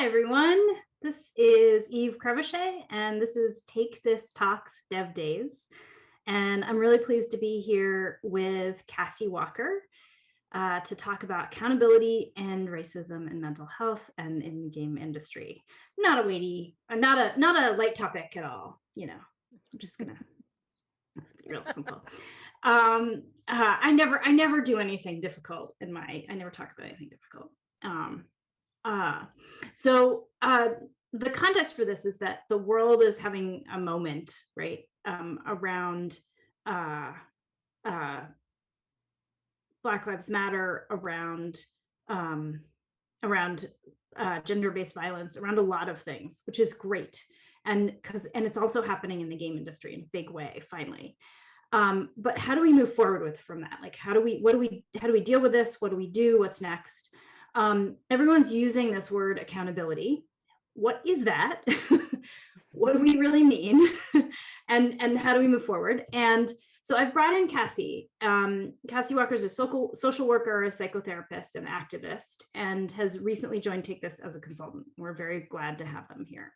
Hi, everyone. This is Eve Crevoshay, and this is Take This Talks Dev Days. And I'm really pleased to be here with Cassie Walker to talk about accountability and racism in mental health and in the game industry. Not a light topic at all. I'm just gonna be real simple. I never do anything difficult I never talk about anything difficult. The context for this is that the world is having a moment, right, around Black Lives Matter, around gender-based violence, around a lot of things, which is great, and it's also happening in the game industry in a big way, finally. But how do we move forward from that? Like, how do we deal with this? What do we do? What's next? Everyone's using this word accountability. What is that? What do we really mean? and how do we move forward? And so I've brought in Cassie. Cassie Walker is a social worker, a psychotherapist, and activist, and has recently joined Take This as a consultant. We're very glad to have them here.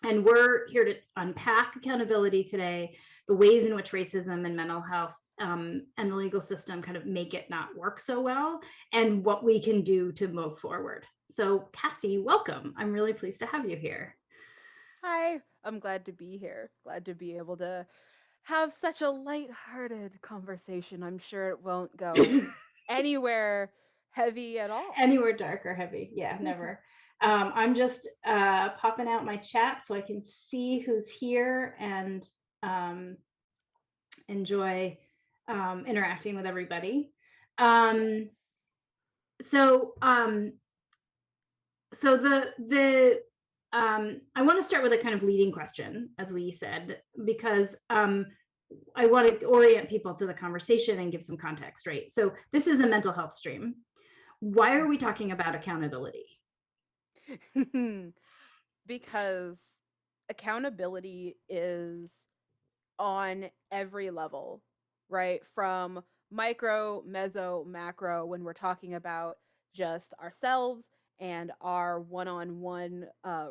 And we're here to unpack accountability today, the ways in which racism and mental health and the legal system kind of make it not work so well, and what we can do to move forward. So Cassie, welcome. I'm really pleased to have you here. Hi, I'm glad to be here. Glad to be able to have such a light-hearted conversation. I'm sure it won't go anywhere heavy at all. Anywhere dark or heavy. Yeah, never. I'm just popping out my chat so I can see who's here and enjoy interacting with everybody. So I want to start with a kind of leading question, as we said, because I want to orient people to the conversation and give some context, right? So this is a mental health stream. Why are we talking about accountability? Because accountability is on every level, right? From micro, meso, macro, when we're talking about just ourselves and our one-on-one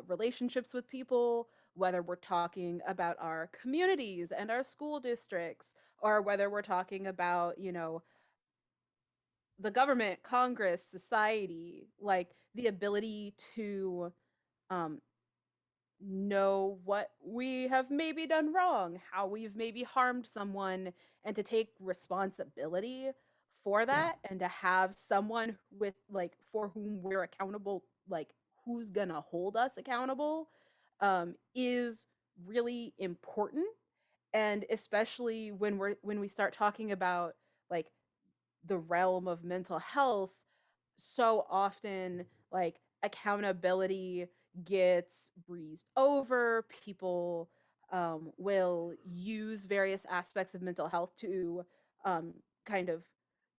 relationships with people, whether we're talking about our communities and our school districts, or whether we're talking about, the government, Congress, society, like the ability to um, know what we have maybe done wrong, how we've maybe harmed someone, and to take responsibility for that, and to have someone with for whom we're accountable, like who's gonna hold us accountable, is really important. And especially when we start talking about like the realm of mental health, so often accountability gets breezed over. People will use various aspects of mental health to um, kind of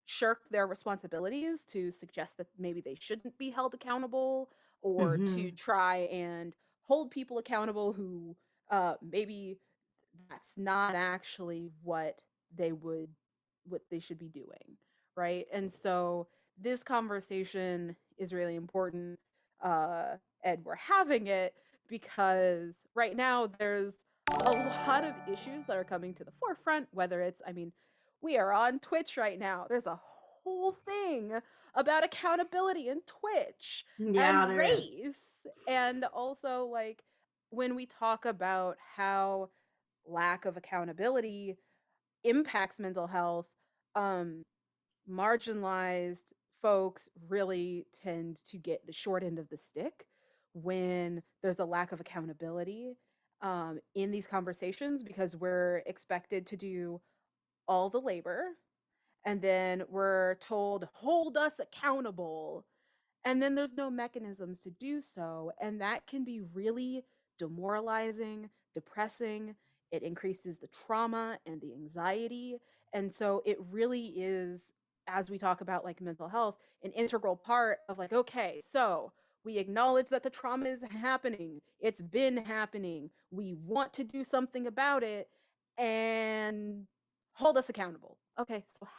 shirk their responsibilities, to suggest that maybe they shouldn't be held accountable, or to try and hold people accountable who maybe that's not actually they would what they should be doing, right? And so this conversation is really important, and we're having it because right now there's a lot of issues that are coming to the forefront. Whether it's, I mean, we are on Twitch right now. There's a whole thing about accountability in Twitch Yeah, and there is. race, and also like when we talk about how lack of accountability impacts mental health, um, marginalized folks really tend to get the short end of the stick when there's a lack of accountability in these conversations, because we're expected to do all the labor, and then we're told, hold us accountable, and then there's no mechanisms to do so. And that can be really demoralizing, depressing. It increases the trauma and the anxiety. And so it really is, as we talk about like mental health, an integral part of like, okay, so we acknowledge that the trauma is happening. It's been happening. We want to do something about it, and hold us accountable. Okay, so how?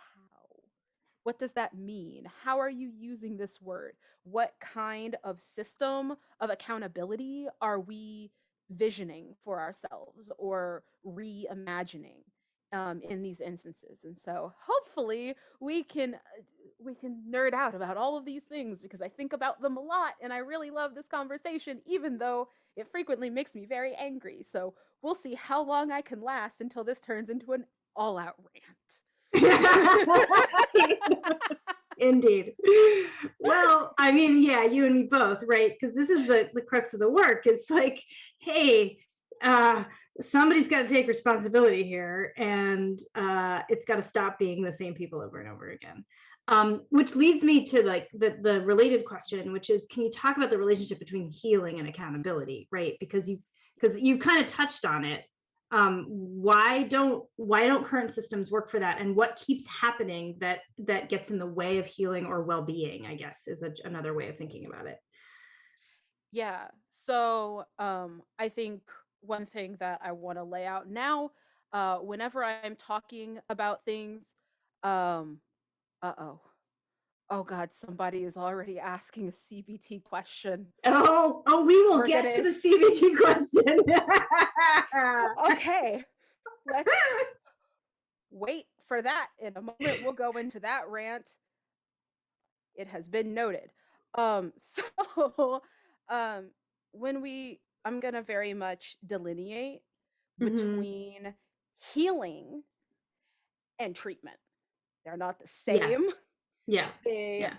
What does that mean? How are you using this word? What kind of system of accountability are we visioning for ourselves or reimagining in these instances? And so hopefully we can nerd out about all of these things because I think about them a lot and I really love this conversation, even though it frequently makes me very angry. So we'll see how long I can last until this turns into an all out rant. Indeed. Well, I mean, yeah, you and me both, right? Because this is the crux of the work. It's like, hey, uh, somebody's got to take responsibility here, and it's got to stop being the same people over and over again. Which leads me to like the related question, which is, can you talk about the relationship between healing and accountability, right? Because you kind of touched on it. Why don't current systems work for that, and what keeps happening that gets in the way of healing or well-being, I guess, is another way of thinking about it. Yeah. So I think one thing that I want to lay out now, whenever I'm talking about things, um, uh-oh. Oh God, somebody is already asking a CBT question. We will We're get to gonna the CBT question. okay. Let's wait for that. In a moment, we'll go into that rant. It has been noted. So um when I'm gonna very much delineate Hmm. between healing and treatment. They're not the Yeah, same. yeah, They yeah.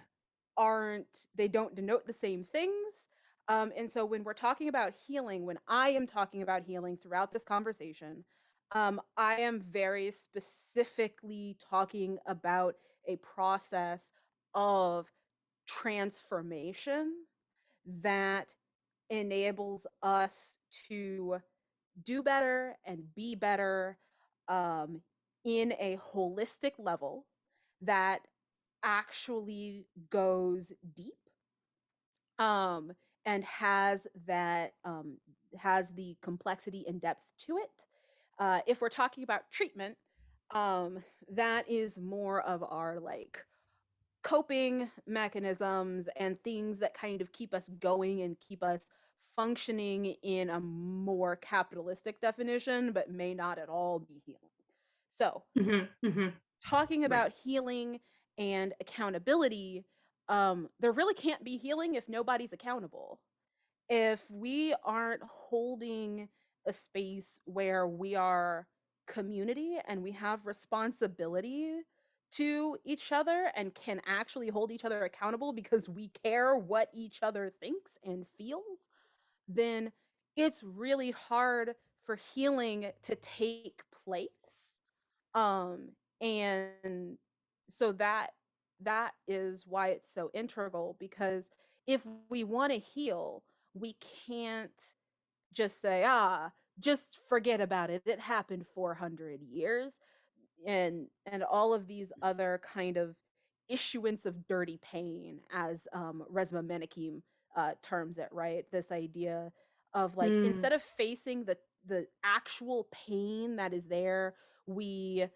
they don't denote the same things. And so when we're talking about healing, when I am talking about healing throughout this conversation, I am very specifically talking about a process of transformation that enables us to do better and be better um, in a holistic level that actually goes deep um, and has the complexity and depth to it. If we're talking about treatment, um, that is more of our like coping mechanisms and things that kind of keep us going and keep us functioning in a more capitalistic definition, but may not at all be healing. So, Hmm. Hmm. talking Right. about healing and accountability, there really can't be healing if nobody's accountable. If we aren't holding a space where we are community and we have responsibility to each other and can actually hold each other accountable because we care what each other thinks and feels, then it's really hard for healing to take place. Um, and so that is why it's so integral because if we want to heal, we can't just say, just forget about it. It happened 400 years and all of these other kind of issuance of dirty pain as Resma Menakem terms it, right? This idea of like Mm. instead of facing the actual pain that is there, we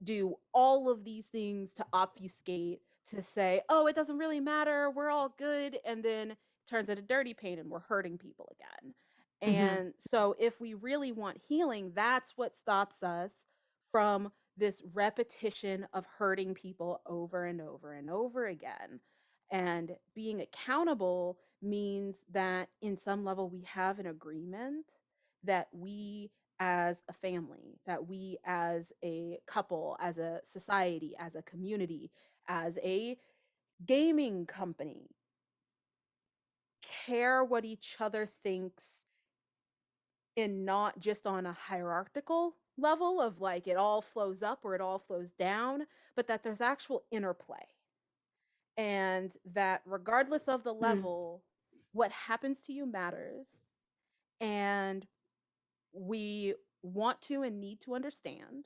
do all of these things to obfuscate, to say, oh, it doesn't really matter, we're all good, and then it turns into dirty pain and we're hurting people again. Hmm. And so if we really want healing, that's what stops us from this repetition of hurting people over and over and over again. And being accountable means that in some level we have an agreement that we as a family, that we as a couple, as a society, as a community, as a gaming company care what each other thinks and not just on a hierarchical level of like it all flows up or it all flows down, but that there's actual interplay. And that regardless of the Mm. level, what happens to you matters. And we want to and need to understand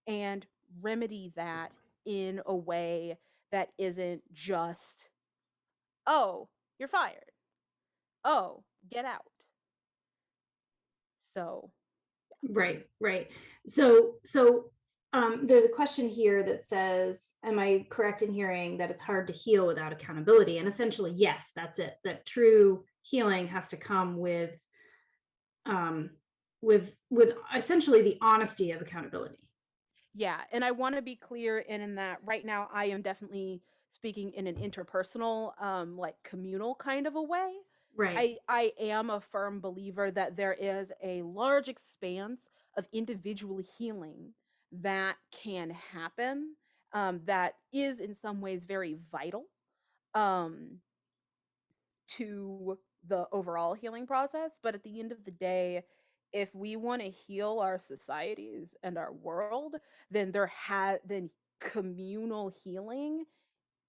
and remedy that in a way that isn't just, oh, you're fired. Oh, get out. So, Right, right. So There's a question here that says, am I correct in hearing that it's hard to heal without accountability? And essentially, yes, that's it. That true healing has to come um, with essentially the honesty of accountability. Yeah, and I want to be clear in that right now I am definitely speaking in an interpersonal, like communal kind of a way. Right. I am a firm believer that there is a large expanse of individual healing that can happen, that is in some ways very vital, um, to the overall healing process. But at the end of the day, if we want to heal our societies and our world, then communal healing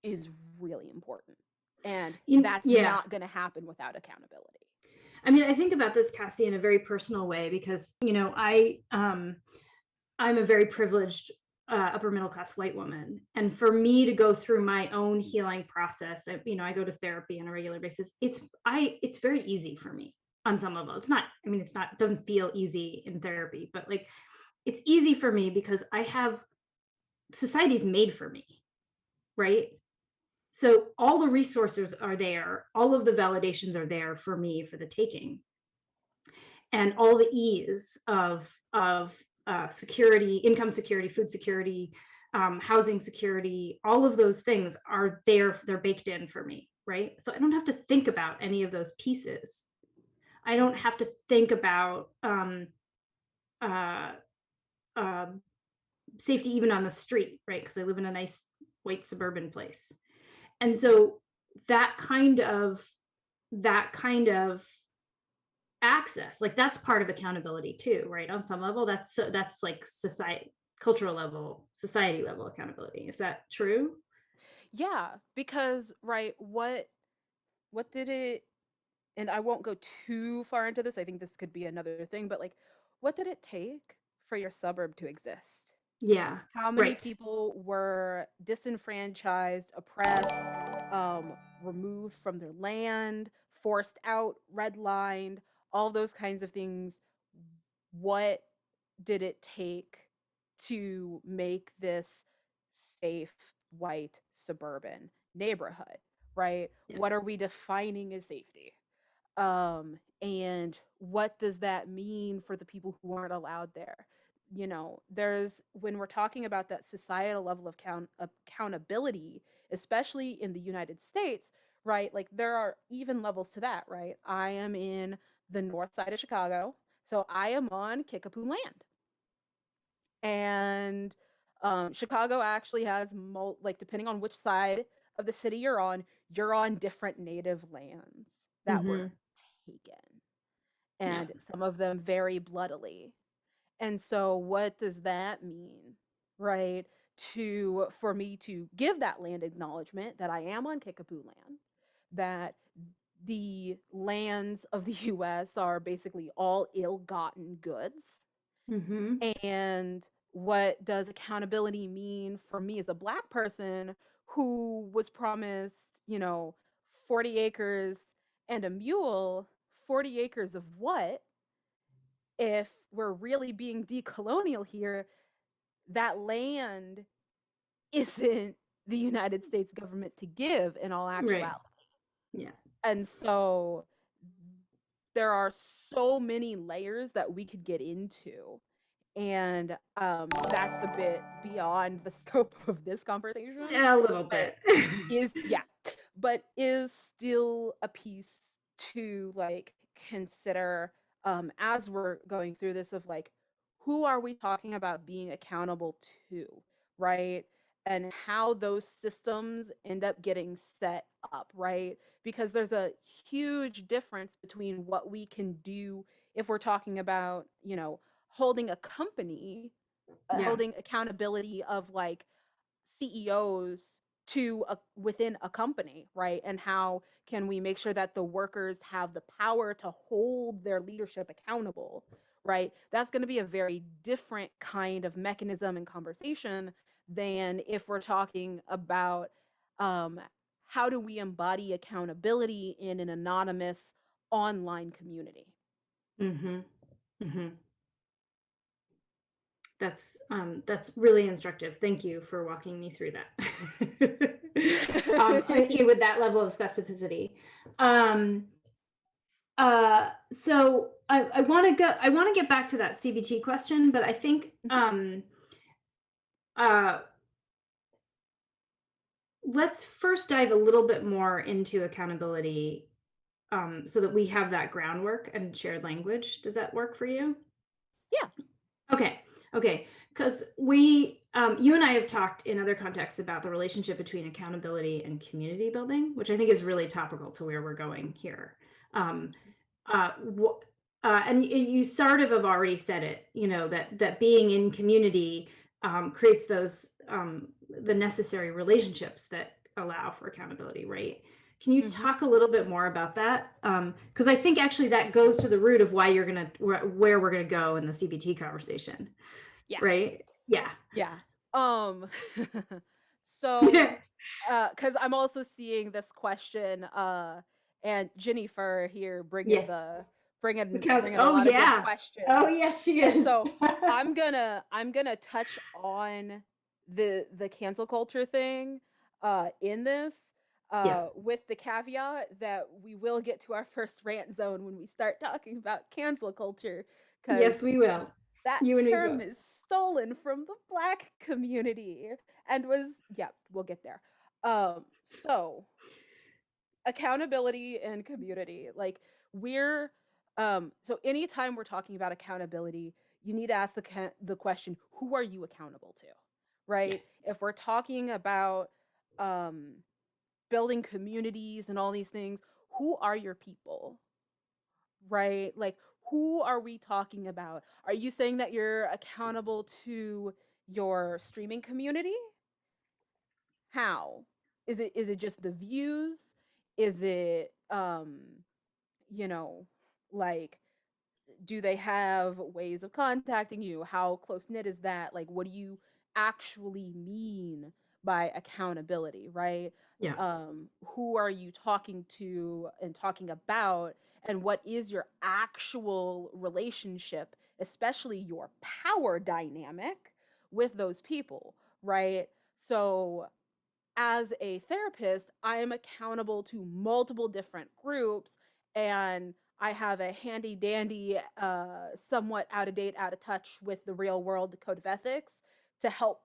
is really important. And that's Yeah. not going to happen without accountability. I mean, I think about this, Cassie, in a very personal way because I'm a very privileged upper middle class white woman, and for me to go through my own healing process, I go to therapy on a regular basis. It's very easy for me on some level. It's not. I mean, it's not. It doesn't feel easy in therapy, but like, it's easy for me because I have society's made for me, right? So all the resources are there, all of the validations are there for me for the taking, and all the ease of security, income security, food security, housing security, all of those things are there. They're baked in for me, right? So I don't have to think about any of those pieces. I don't have to think about uh, uh, safety even on the street, right? Because I live in a nice white suburban place, and so that kind of that kind of access, like, that's part of accountability too, right? On some level, that's like society, cultural level, society level accountability. Is that true? Yeah, because right, what did it, and I won't go too far into this. I think this could be another thing, but like what did it take for your suburb to exist? Yeah. How many Right. people were disenfranchised, oppressed, removed from their land, forced out, redlined, all those kinds of things? What did it take to make this safe white suburban neighborhood, right? Yeah. What are we defining as safety? And what does that mean for the people who aren't allowed there? There's, when we're talking about that societal level of accountability, especially in the United States, right? Like there are even levels to that, right? I am in the north side of Chicago, so I am on Kickapoo land. And Chicago actually has like depending on which side of the city you're on different native lands that were Mm-hmm. taken, Yeah. and some of them very bloodily. And so what does that mean, right? To For me to give that land acknowledgement that I am on Kickapoo land, that the lands of the US are basically all ill-gotten goods. Mm-hmm. And what does accountability mean for me as a Black person who was promised, 40 acres and a mule? 40 acres of what? If we're really being decolonial here, that land isn't the United States government to give in all Right. actuality. Yeah. And so there are so many layers that we could get into. And that's a bit beyond the scope of this conversation, A little but bit. yeah, but is still a piece to like consider, as we're going through this, of like who are we talking about being accountable to, right? And how those systems end up getting set up, right? Because there's a huge difference between what we can do if we're talking about, holding a company, Yeah. holding accountability of like CEOs to within a company, right? And how can we make sure that the workers have the power to hold their leadership accountable, right? That's going to be a very different kind of mechanism and conversation than if we're talking about, um, how do we embody accountability in an anonymous online community. Mm-hmm. Mm-hmm. That's really instructive. Thank you for walking me through that. With that level of specificity. So I want to get back to that CBT question, but I think uh, let's first dive a little bit more into accountability, so that we have that groundwork and shared language. Does that work for you? Yeah. Okay. Because you and I have talked in other contexts about the relationship between accountability and community building, which I think is really topical to where we're going here. And you sort of have already said it, that being in community creates those the necessary relationships that allow for accountability, right? Can you talk a little bit more about that? Because I think actually that goes to the root of why where we're gonna go in the CBT conversation, Yeah. right? Yeah. Yeah. So, because I'm also seeing this question, and Jennifer here Yeah. Because bringing a oh lot of good yeah. Oh questions. yes, she And is. so I'm gonna touch on the cancel culture thing in this Yeah. with the caveat that we will get to our first rant zone when we start talking about cancel culture, because Yes, we will. that You and me term both. is stolen from the Black community and was, yeah, we'll get there. So accountability and community, like we're so anytime we're talking about accountability, you need to ask the question, who are you accountable to, Yeah. right? If we're talking about um building communities and all these things, who are your people, right? Like, who are we talking about? Are you saying that you're accountable to your streaming community? How? Is it just the views? Is it you know, like, do they have ways of contacting you? How close knit is that? Like, what do you actually mean by accountability, right? Yeah. Who are you talking to and talking about? And what is your actual relationship, especially your power dynamic with those people, right? So, as a therapist, I am accountable to multiple different groups, and I have a handy dandy, somewhat out of date, out of touch with the real world code of ethics to help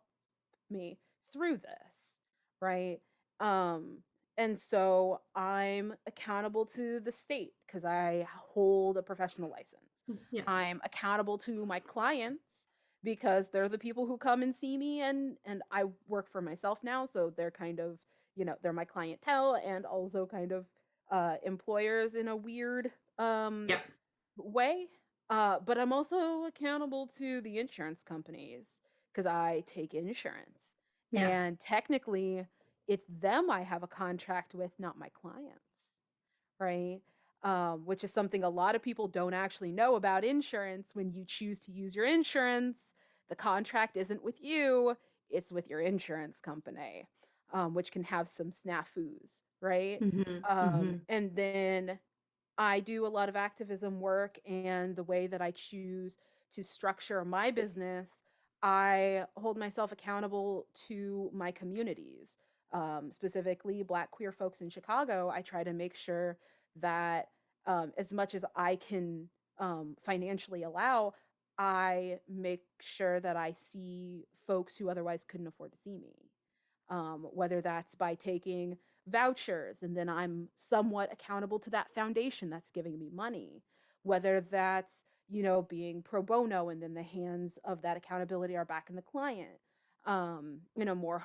me through this, right? Um, and so I'm accountable to the state because I hold a professional license. Yeah. I'm accountable to my clients because they're the people who come and see me, and I work for myself now, so they're kind of, they're my clientele and also kind of employers in a weird Yeah. way. But I'm also accountable to the insurance companies because I take insurance. Yeah. And technically, it's them I have a contract with, not my clients, right? Which is something a lot of people don't actually know about insurance. When you choose to use your insurance, the contract isn't with you, it's with your insurance company, which can have some snafus, right? And then I do a lot of activism work, and the way that I choose to structure my business, I hold myself accountable to my communities, specifically Black queer folks in Chicago. I try to make sure that, as much as I can financially allow, I make sure that I see folks who otherwise couldn't afford to see me. Whether that's by taking vouchers and then I'm somewhat accountable to that foundation that's giving me money, whether that's, being pro bono and then the hands of that accountability are back in the client, in a more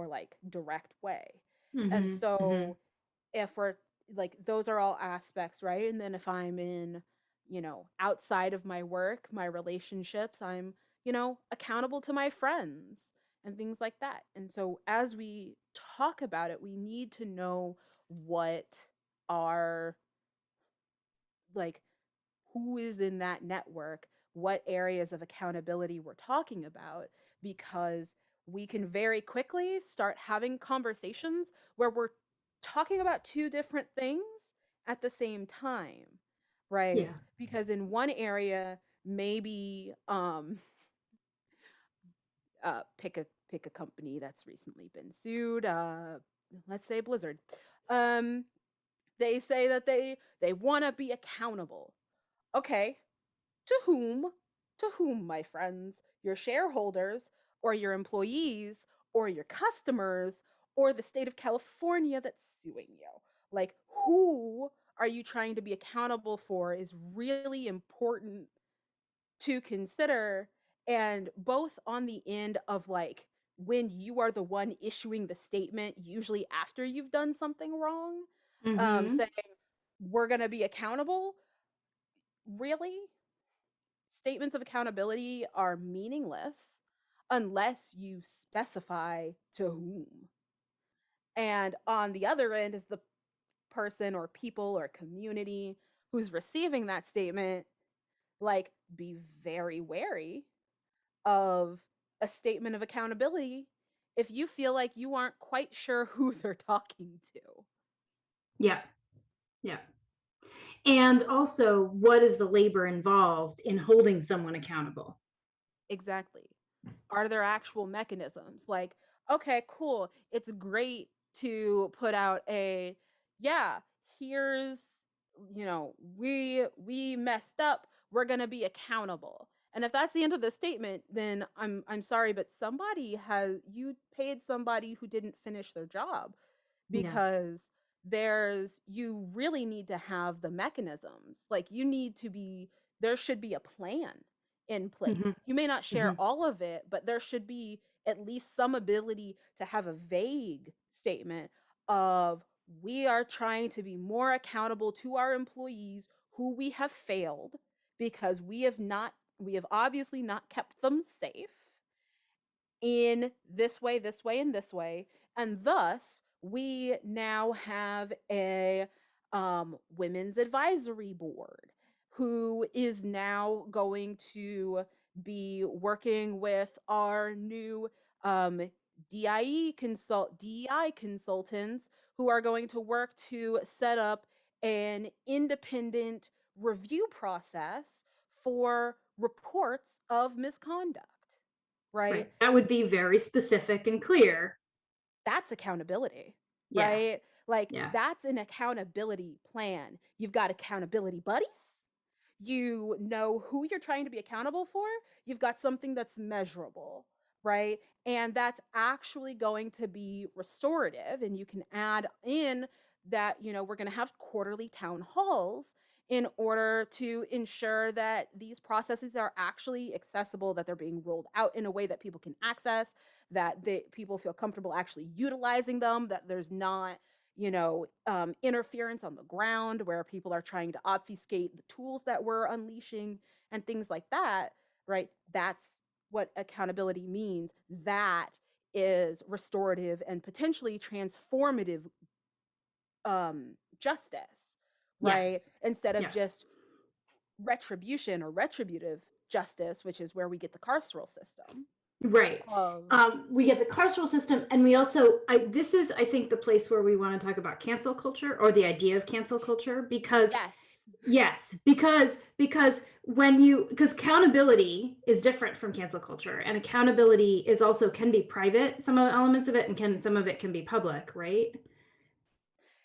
like direct way. And so if we're like, those are all aspects, right? And then if I'm in, outside of my work, my relationships, I'm, accountable to my friends and things like that. And so as we talk about it, we need to know what are, like, who is in that network, what areas of accountability we're talking about, because we can very quickly start having conversations where we're talking about two different things at the same time, right? Yeah. Because in one area, maybe pick a company that's recently been sued. Let's say Blizzard. Um, they say that they want to be accountable. Okay, to whom? To whom, my friends? Your shareholders, or your employees, or your customers, or the state of California that's suing you? Like, who are you trying to be accountable for is really important to consider. And both on the end of like when you are the one issuing the statement, usually after you've done something wrong, Mm-hmm. saying, we're going to be accountable. Really? Statements of accountability are meaningless unless you specify to whom. And on the other end is the person or people or community who's receiving that statement. Like, be very wary of a statement of accountability if you feel like you aren't quite sure who they're talking to. Yeah. Yeah. And also, what is the labor involved in holding someone accountable? Exactly. Are there actual mechanisms? Like, okay, cool. It's great to put out a, yeah, here's, we messed up. We're going to be accountable. And if that's the end of the statement, then I'm sorry, but you paid somebody who didn't finish their job, Yeah. because you really need to have the mechanisms. Like, there should be a plan in place. Mm-hmm. You may not share Mm-hmm. all of it, but there should be at least some ability to have a vague statement of, we are trying to be more accountable to our employees who we have failed because we have obviously not kept them safe in this way, and this way. And thus, we now have a women's advisory board who is now going to be working with our new um, DEI consultants, who are going to work to set up an independent review process for reports of misconduct, right? Right. That would be very specific and clear. That's accountability, Yeah. right? Like, Yeah. that's an accountability plan. You've got accountability buddies. You know who you're trying to be accountable for. You've got something that's measurable, right? And that's actually going to be restorative. And you can add in that, we're going to have quarterly town halls in order to ensure that these processes are actually accessible, that they're being rolled out in a way that people can access, that people feel comfortable actually utilizing them, that there's not interference on the ground where people are trying to obfuscate the tools that we're unleashing and things like that, right? That's what accountability means. That is restorative and potentially transformative justice, Yes. right? Instead of Yes. just retribution or retributive justice, which is where we get the carceral system. Right. Of We get the carceral system, and we also, this is, I think, the place where we want to talk about cancel culture, or the idea of cancel culture, because yes, yes, because accountability is different from cancel culture, and accountability is also can be private, some of the elements of it, and some of it can be public, right?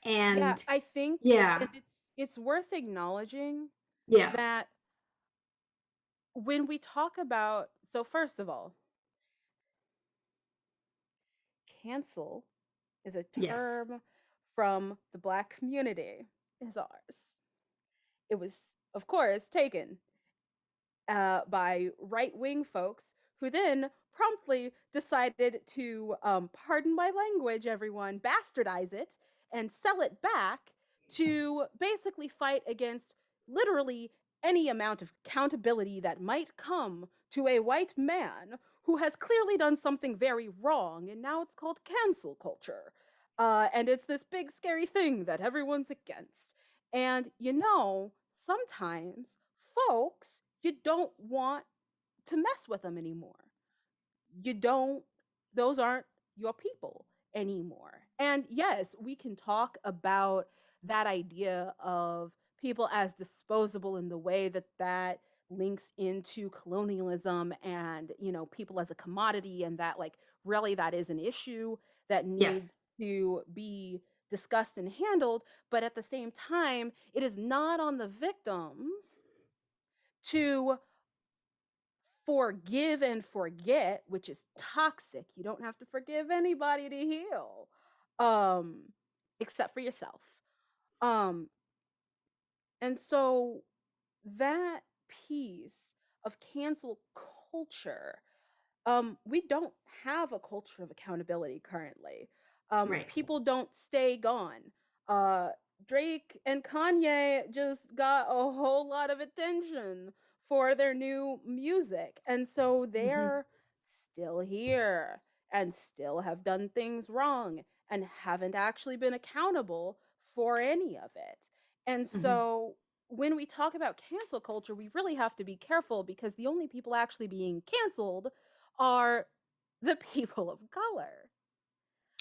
yeah, And I think, yeah, and it's worth acknowledging yeah, that when we talk about, so first of all, cancel is a yes, term from the Black community, is ours. It was, of course, taken by right-wing folks, who then promptly decided to, pardon my language, everyone, bastardize it and sell it back to basically fight against literally any amount of accountability that might come to a white man who has clearly done something very wrong, and now it's called cancel culture. And it's this big scary thing that everyone's against. And sometimes folks, you don't want to mess with them anymore. You don't, those aren't your people anymore. And yes, we can talk about that idea of people as disposable in the way that links into colonialism and, people as a commodity, and that like really that is an issue that Yes. needs to be discussed and handled, but at the same time, it is not on the victims to forgive and forget, which is toxic. You don't have to forgive anybody to heal, um, except for yourself. Um, and so that piece of cancel culture, we don't have a culture of accountability currently. Right. People don't stay gone. Uh, Drake and Kanye just got a whole lot of attention for their new music. And so Hmm. they're still here and still have done things wrong and haven't actually been accountable for any of it. And Hmm. so when we talk about cancel culture, we really have to be careful because the only people actually being canceled are the people of color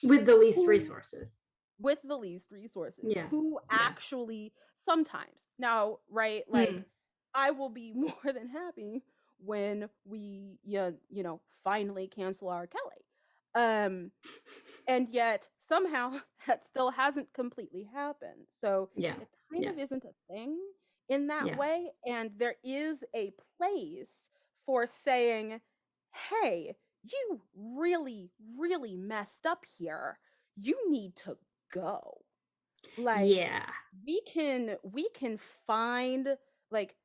With the least who resources. with the least resources, Yeah. who Yeah. actually sometimes now, right? Like, Mm. I will be more than happy when we, finally cancel R. Kelly. Um, and yet somehow that still hasn't completely happened. So Yeah. it kind Yeah. of isn't a thing in that Yeah. way. And there is a place for saying, hey, you really, really messed up here. You need to go. Like, Yeah. we can find, like,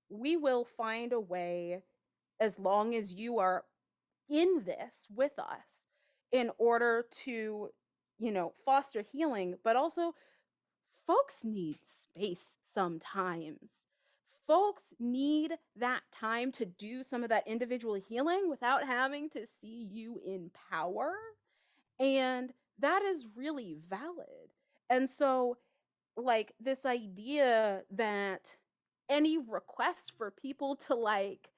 we will find a way, as long as you are in this with us, in order to, foster healing. But also, folks need space sometimes. Folks need that time to do some of that individual healing without having to see you in power. And that is really valid. And so, like, this idea that any request for people to, like,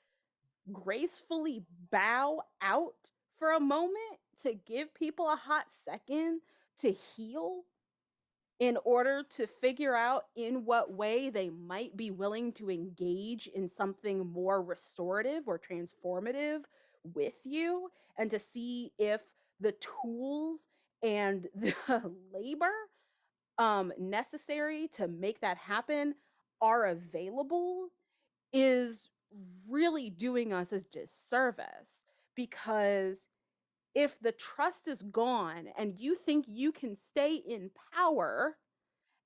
gracefully bow out for a moment, to give people a hot second to heal in order to figure out in what way they might be willing to engage in something more restorative or transformative with you, and to see if the tools and the labor necessary to make that happen are available, is really doing us a disservice. Because if the trust is gone and you think you can stay in power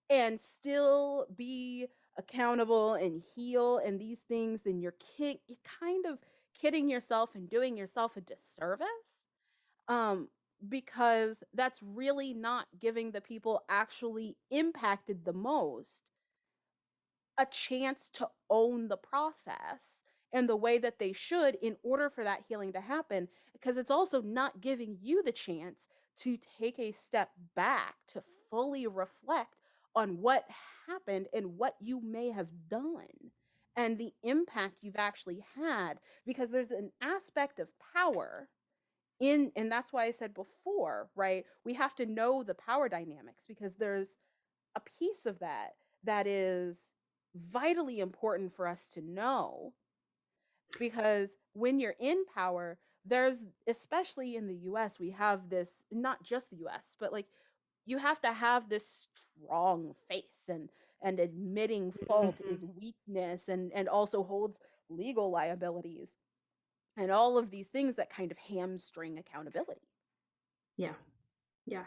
and still be accountable and heal and these things, then you're kind of kidding yourself and doing yourself a disservice. Um, because that's really not giving the people actually impacted the most a chance to own the process in the way that they should in order for that healing to happen, because it's also not giving you the chance to take a step back to fully reflect on what happened and what you may have done and the impact you've actually had, because there's an aspect of power in, and that's why I said before, right, we have to know the power dynamics, because there's a piece of that that is vitally important for us to know. Because when you're in power, there's, especially in the US, we have this, not just the US, but like, you have to have this strong face, and admitting fault is Hmm. weakness, and also holds legal liabilities and all of these things that kind of hamstring accountability. Yeah. Yeah.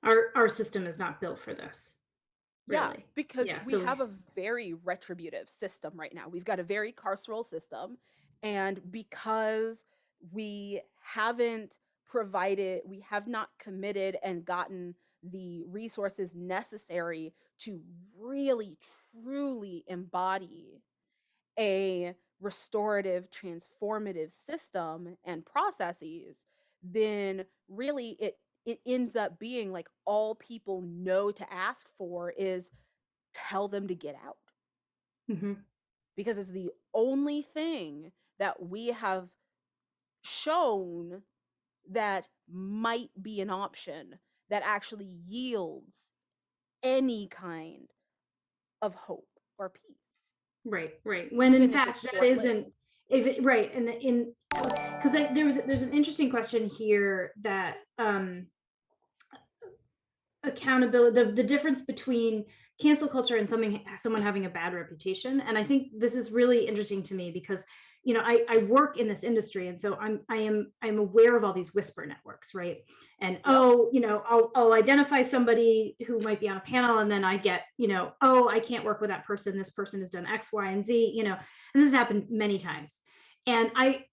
Our system is not built for this, Yeah, really. because Yeah. we So have a very retributive system right now. We've got a very carceral system. And because we haven't we have not committed and gotten the resources necessary to really, truly embody a restorative, transformative system and processes, then really it ends up being like all people know to ask for is tell them to get out, mhm. because it's the only thing that we have shown that might be an option that actually yields any kind of hope or peace. Right, right. When in even if it's fact that short isn't, lived. if it, right, and in, because there's an interesting question here that accountability, the difference between cancel culture and someone having a bad reputation. And I think this is really interesting to me because, you know, I work in this industry, and so I'm aware of all these whisper networks, right? And Yep. oh, you know, I'll identify somebody who might be on a panel, and then I get, you know, oh, I can't work with that person, this person has done X, Y, and Z, you know. And this has happened many times, and I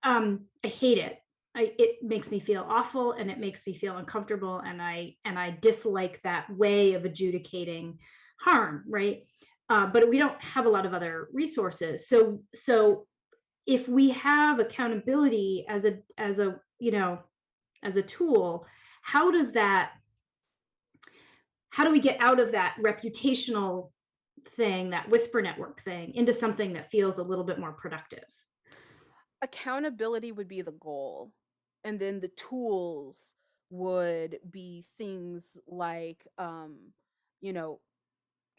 hate it. It makes me feel awful, and it makes me feel uncomfortable, and I dislike that way of adjudicating harm, right? But we don't have a lot of other resources. So if we have accountability as a you know, as a tool, how does that, how do we get out of that reputational thing, that whisper network thing, into something that feels a little bit more productive? Accountability would be the goal, and then the tools would be things like, you know,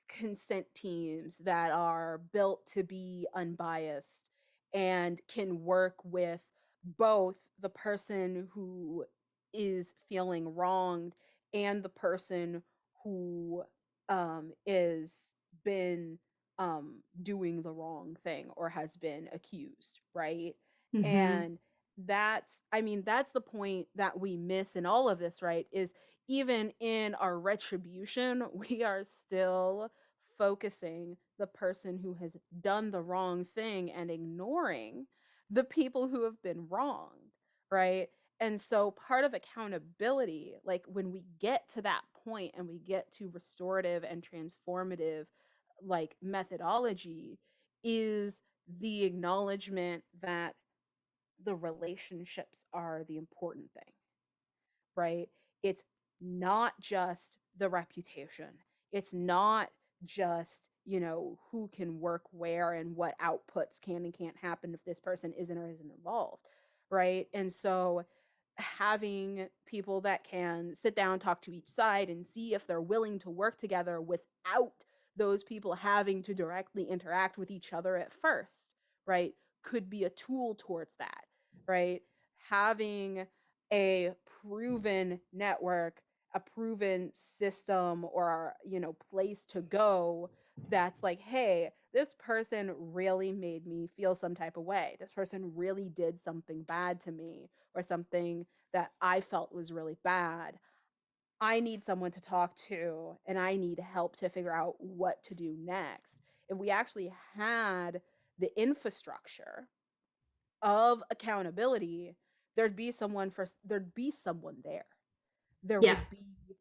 consent teams that are built to be unbiased and can work with both the person who is feeling wronged and the person who is been doing the wrong thing or has been accused, right? Mm-hmm. And I mean, that's the point that we miss in all of this, right? Is even in our retribution, we are still focusing the person who has done the wrong thing and ignoring the people who have been wronged, right? And so part of accountability, like when we get to that point and we get to restorative and transformative like methodology, is the acknowledgement that the relationships are the important thing, right? It's not just the reputation. It's not just, you know, who can work where and what outputs can and can't happen if this person isn't or isn't involved, right? And so having people that can sit down, talk to each side, and see if they're willing to work together without those people having to directly interact with each other at first, right, could be a tool towards that, right? Having a proven network, a proven system, or, you know, place to go that's like, hey, this person really made me feel some type of way. This person really did something bad to me or something that I felt was really bad. I need someone to talk to and I need help to figure out what to do next. If we actually had the infrastructure of accountability, there'd be someone there. There Yeah. would be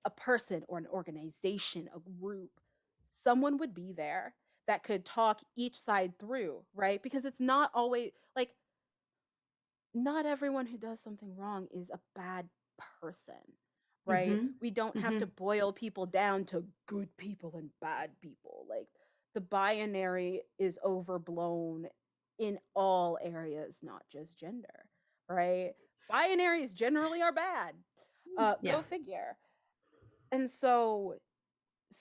a person or an organization, a group. Someone would be there that could talk each side through, right? Because it's not always like not everyone who does something wrong is a bad person, right? Mm-hmm. We don't have Mm-hmm. to boil people down to good people and bad people. Like the binary is overblown in all areas, not just gender, right? Binaries generally are bad. Yeah. Go figure. And so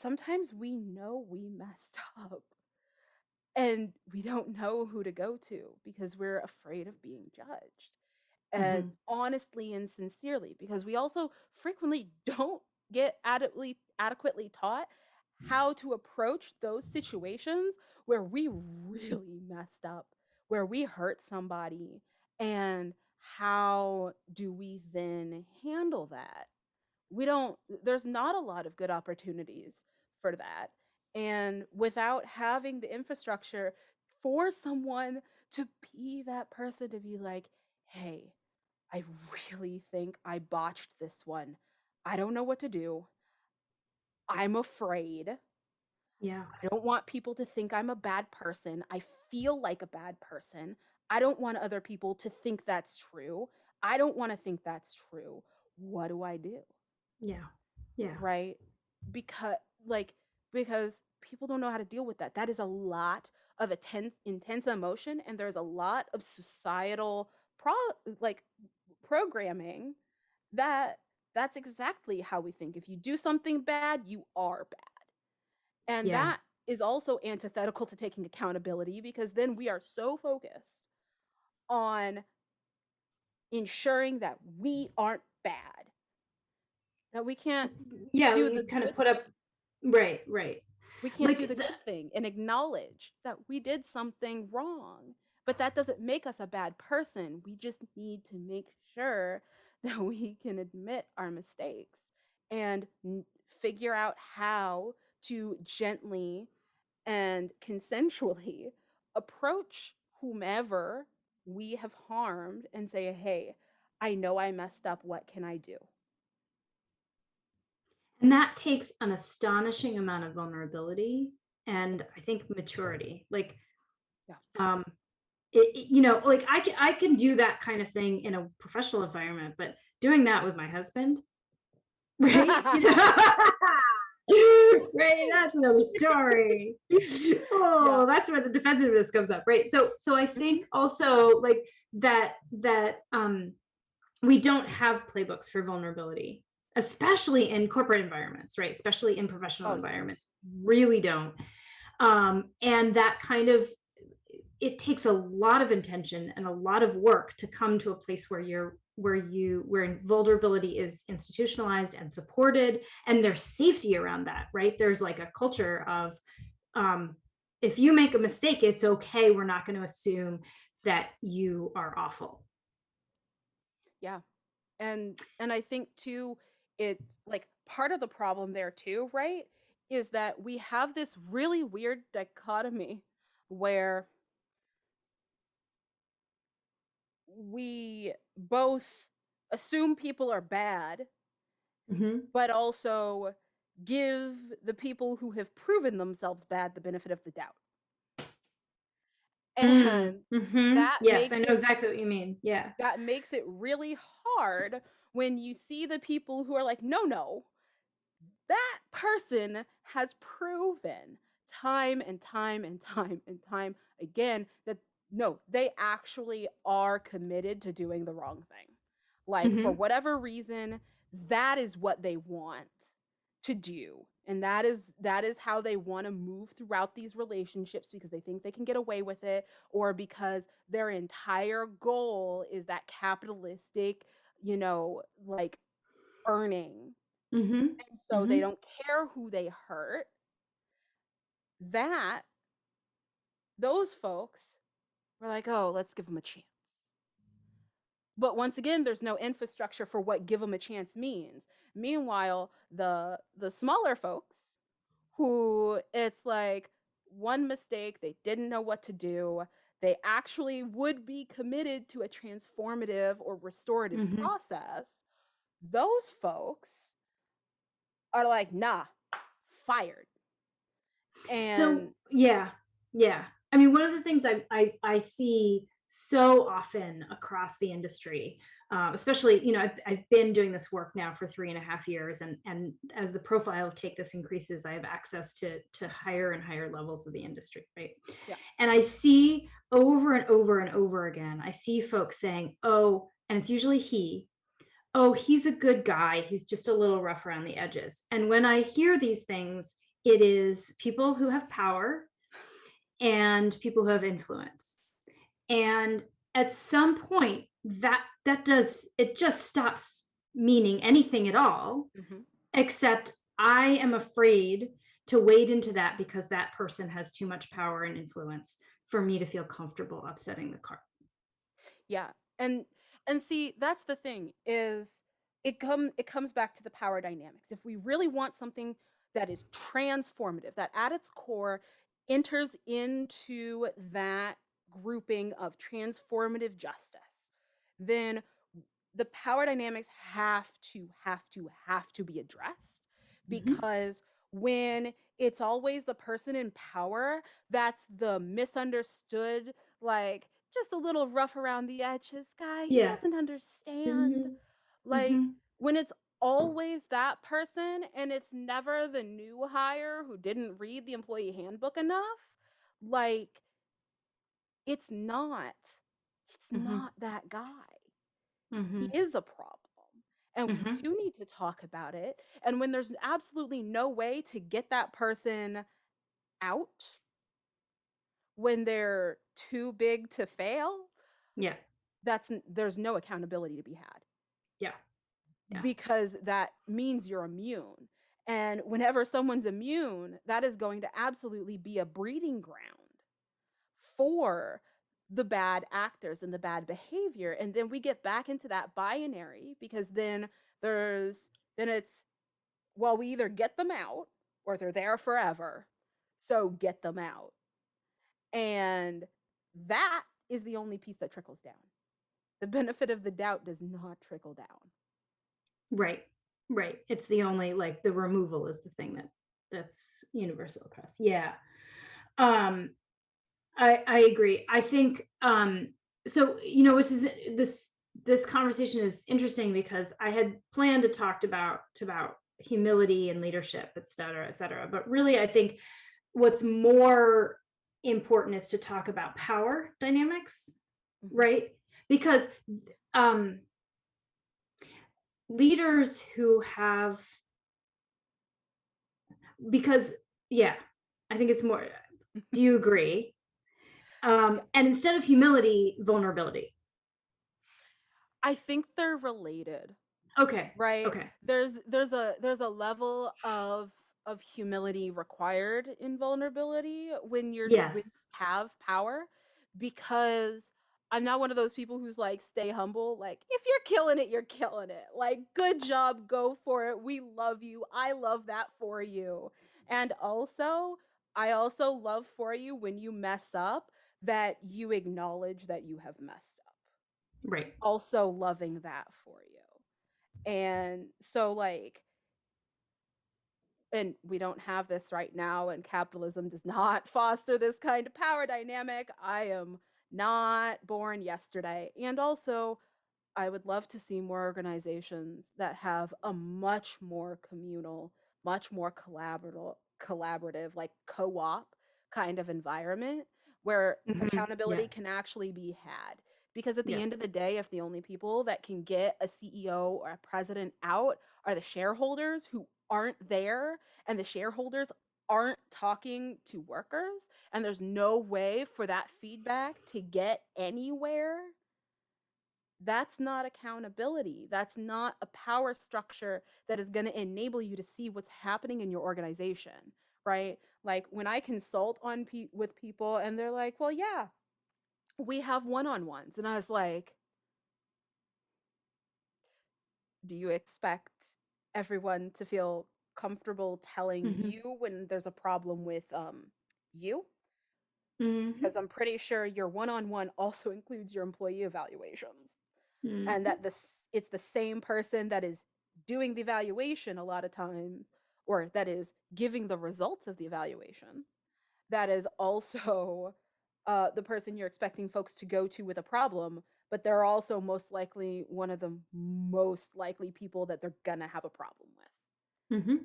sometimes we know we messed up and we don't know who to go to because we're afraid of being judged. And Mm-hmm. honestly and sincerely, because we also frequently don't get adequately taught how to approach those situations where we really messed up, where we hurt somebody, and how do we then handle that? We don't There's not a lot of good opportunities for that. And without having the infrastructure for someone to be that person to be like, hey, I really think I botched this one. I don't know what to do. I'm afraid. Yeah. I don't want people to think I'm a bad person. I feel like a bad person. I don't want other people to think that's true. I don't want to think that's true. What do I do? Yeah. Yeah. Right? Because like because people don't know how to deal with that. That is a lot of intense emotion, and there's a lot of societal pro like programming that that's exactly how we think. If you do something bad, you are bad. And Yeah. that is also antithetical to taking accountability, because then we are so focused on ensuring that we aren't bad, that we can't Yeah, do you the kind of good put up, thing. right, right. We can't do Like the good thing and acknowledge that we did something wrong. But that doesn't make us a bad person. We just need to make sure that we can admit our mistakes and figure out how to gently and consensually approach whomever we have harmed and say, hey, I know I messed up. What can I do? and that takes an astonishing amount of vulnerability and I think maturity. Like Yeah. um like I can do that kind of thing in a professional environment, but doing that with my husband, right? Right, that's another story. Yeah. Oh, that's where the defensiveness comes up, right? So I Hmm. think also like that we don't have playbooks for vulnerability, especially in corporate environments, right? Especially in professional Oh, yeah. environments, really don't. And that kind of, it takes a lot of intention and a lot of work to come to a place where vulnerability is institutionalized and supported, and there's safety around that, right? There's like a culture of if you make a mistake, it's okay, we're not going to assume that you are awful. Yeah. And I think too, it's like part of the problem there too, right? Is that we have this really weird dichotomy where we both assume people are bad, Mm-hmm. but also give the people who have proven themselves bad the benefit of the doubt. And Mm-hmm. that Yes, I makes know it exactly what you mean. Yeah. really hard when you see the people who are like, no, no, that person has proven time and time and time and time again that no, they actually are committed to doing the wrong thing. Like, for Mm-hmm. whatever reason, that is what they want to do. And that is how they want to move throughout these relationships, because they think they can get away with it, or because their entire goal is that capitalistic, like, earning, Mm-hmm. and so Mm-hmm. they don't care who they hurt. That those folks were like, oh, let's give them a chance. But once again, there's no infrastructure for what give them a chance means. Meanwhile, the smaller folks, who it's like one mistake, they didn't know what to do, they actually would be committed to a transformative or restorative Mm-hmm. process, those folks are like, nah, fired. So And yeah, yeah. I mean, one of the things I see so often across the industry, especially, I've been doing this work now for 3.5 years, and as the profile of Take This increases, I have access to higher and higher levels of the industry, right? yeah. And I see over and over and over again, I see folks saying, "Oh," and it's usually he, "Oh, he's a good guy. He's just a little rough around the edges." And when I hear these things, it is people who have power and people who have influence. And at some point, that does, it just stops meaning anything at all, Hmm. except I am afraid to wade into that because that person has too much power and influence for me to feel comfortable upsetting the cart. Yeah. And see, that's the thing, is it comes back to the power dynamics. If we really want something that is transformative, that at its core enters into that grouping of transformative justice, then the power dynamics have to be addressed, Mm-hmm. because when it's always the person in power that's the misunderstood, like, just a little rough around the edges guy, he Yeah. doesn't understand, Mm-hmm. like, Mm-hmm. when it's always that person and it's never the new hire who didn't read the employee handbook enough, like, it's not it's Mm-hmm. not that guy. He Mm-hmm. is a problem. And we Mm-hmm. do need to talk about it. And when there's absolutely no way to get that person out when they're too big to fail, Yeah. there's no accountability to be had, Yeah. Yeah. because that means you're immune. And whenever someone's immune, that is going to absolutely be a breeding ground for the bad actors and the bad behavior. And then we get back into that binary, because there's then it's, well, we either get them out or they're there forever. So get them out. And that is the only piece that trickles down. The benefit of the doubt does not trickle down. Right. Right. It's the only, like, the removal is the thing that's universal across. Yeah. Um, I agree. I think so, which is this conversation is interesting because I had planned to talk about humility and leadership, et cetera, et cetera. But really, I think what's more important is to talk about power dynamics, Mm-hmm. right? Because um leaders who have, because yeah, I think it's more, do you agree? Yeah. And instead of humility, vulnerability. I think they're related, Okay. right? Okay. There's a level of humility required in vulnerability when you Yes. have power, because I'm not one of those people who's like, stay humble. Like, if you're killing it, you're killing it. Like, good job, go for it. We love you. I love that for you. And also, I also love for you when you mess up, that you acknowledge that you have messed up. Right. Also loving that for you. And so, like, and we don't have this right now, and capitalism does not foster this kind of power dynamic. I am not born yesterday. And also, I would love to see more organizations that have a much more communal, much more collaborative, like co-op kind of environment, where Yeah. accountability can actually be had. Because at the Yeah. end of the day, if the only people that can get a CEO or a president out are the shareholders who aren't there, and the shareholders aren't talking to workers, and there's no way for that feedback to get anywhere, that's not accountability. That's not a power structure that is going to enable you to see what's happening in your organization, right? Like, when I consult with people and they're like, "Well, yeah, we have one-on-ones." And I was like, "Do you expect everyone to feel comfortable telling Hmm. you when there's a problem with you? Hmm. Because I'm pretty sure your one-on-one also includes your employee evaluations." And Hmm. that it's the same person that is doing the evaluation a lot of times, or that is giving the results of the evaluation, that is also the person you're expecting folks to go to with a problem, but they're also most likely one of the most likely people that they're gonna have a problem with. Hmm.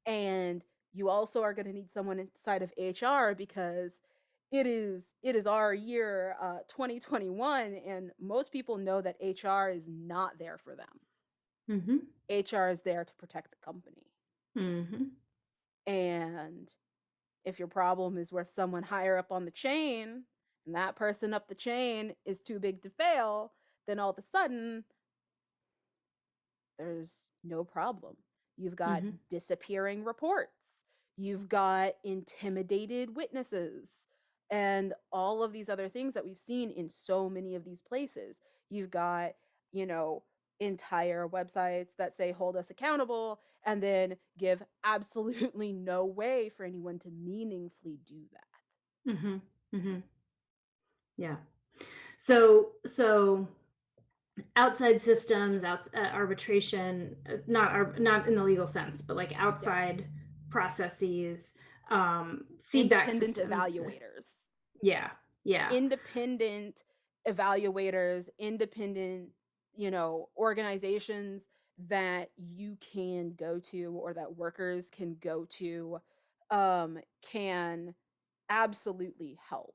And you also are going to need someone inside of HR, because it is our year, 2021, and most people know that HR is not there for them. Hmm. HR is there to protect the company. Hmm. And if your problem is with someone higher up on the chain, and that person up the chain is too big to fail, then all of a sudden there's no problem. You've got Hmm. disappearing reports. You've got intimidated witnesses, and all of these other things that we've seen in so many of these places. You've got, you know, entire websites that say hold us accountable, and then give absolutely no way for anyone to meaningfully do that. Hmm. Hmm. Yeah. So outside systems, arbitration, not in the legal sense, but like Yeah. outside processes, feedback Independent systems. evaluators. Yeah. Yeah. Independent evaluators, independent, organizations that you can go to, or that workers can go to, can absolutely help,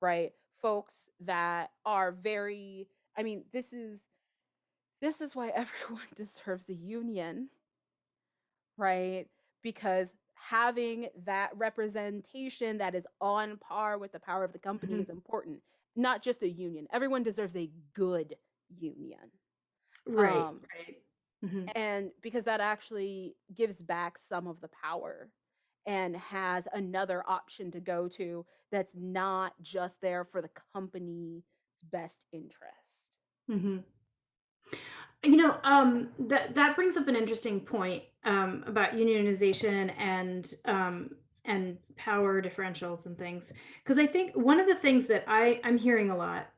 right? Folks that are very, I mean, this is why everyone deserves a union, right? Because having that representation that is on par with the power of the company Mhm. is important, not just a union. Everyone deserves a good union. Right, Um, right. Mhm. and because that actually gives back some of the power and has another option to go to that's not just there for the company's best interest. Mhm. That brings up an interesting point about unionization and power differentials and things. Because I think one of the things that I'm hearing a lot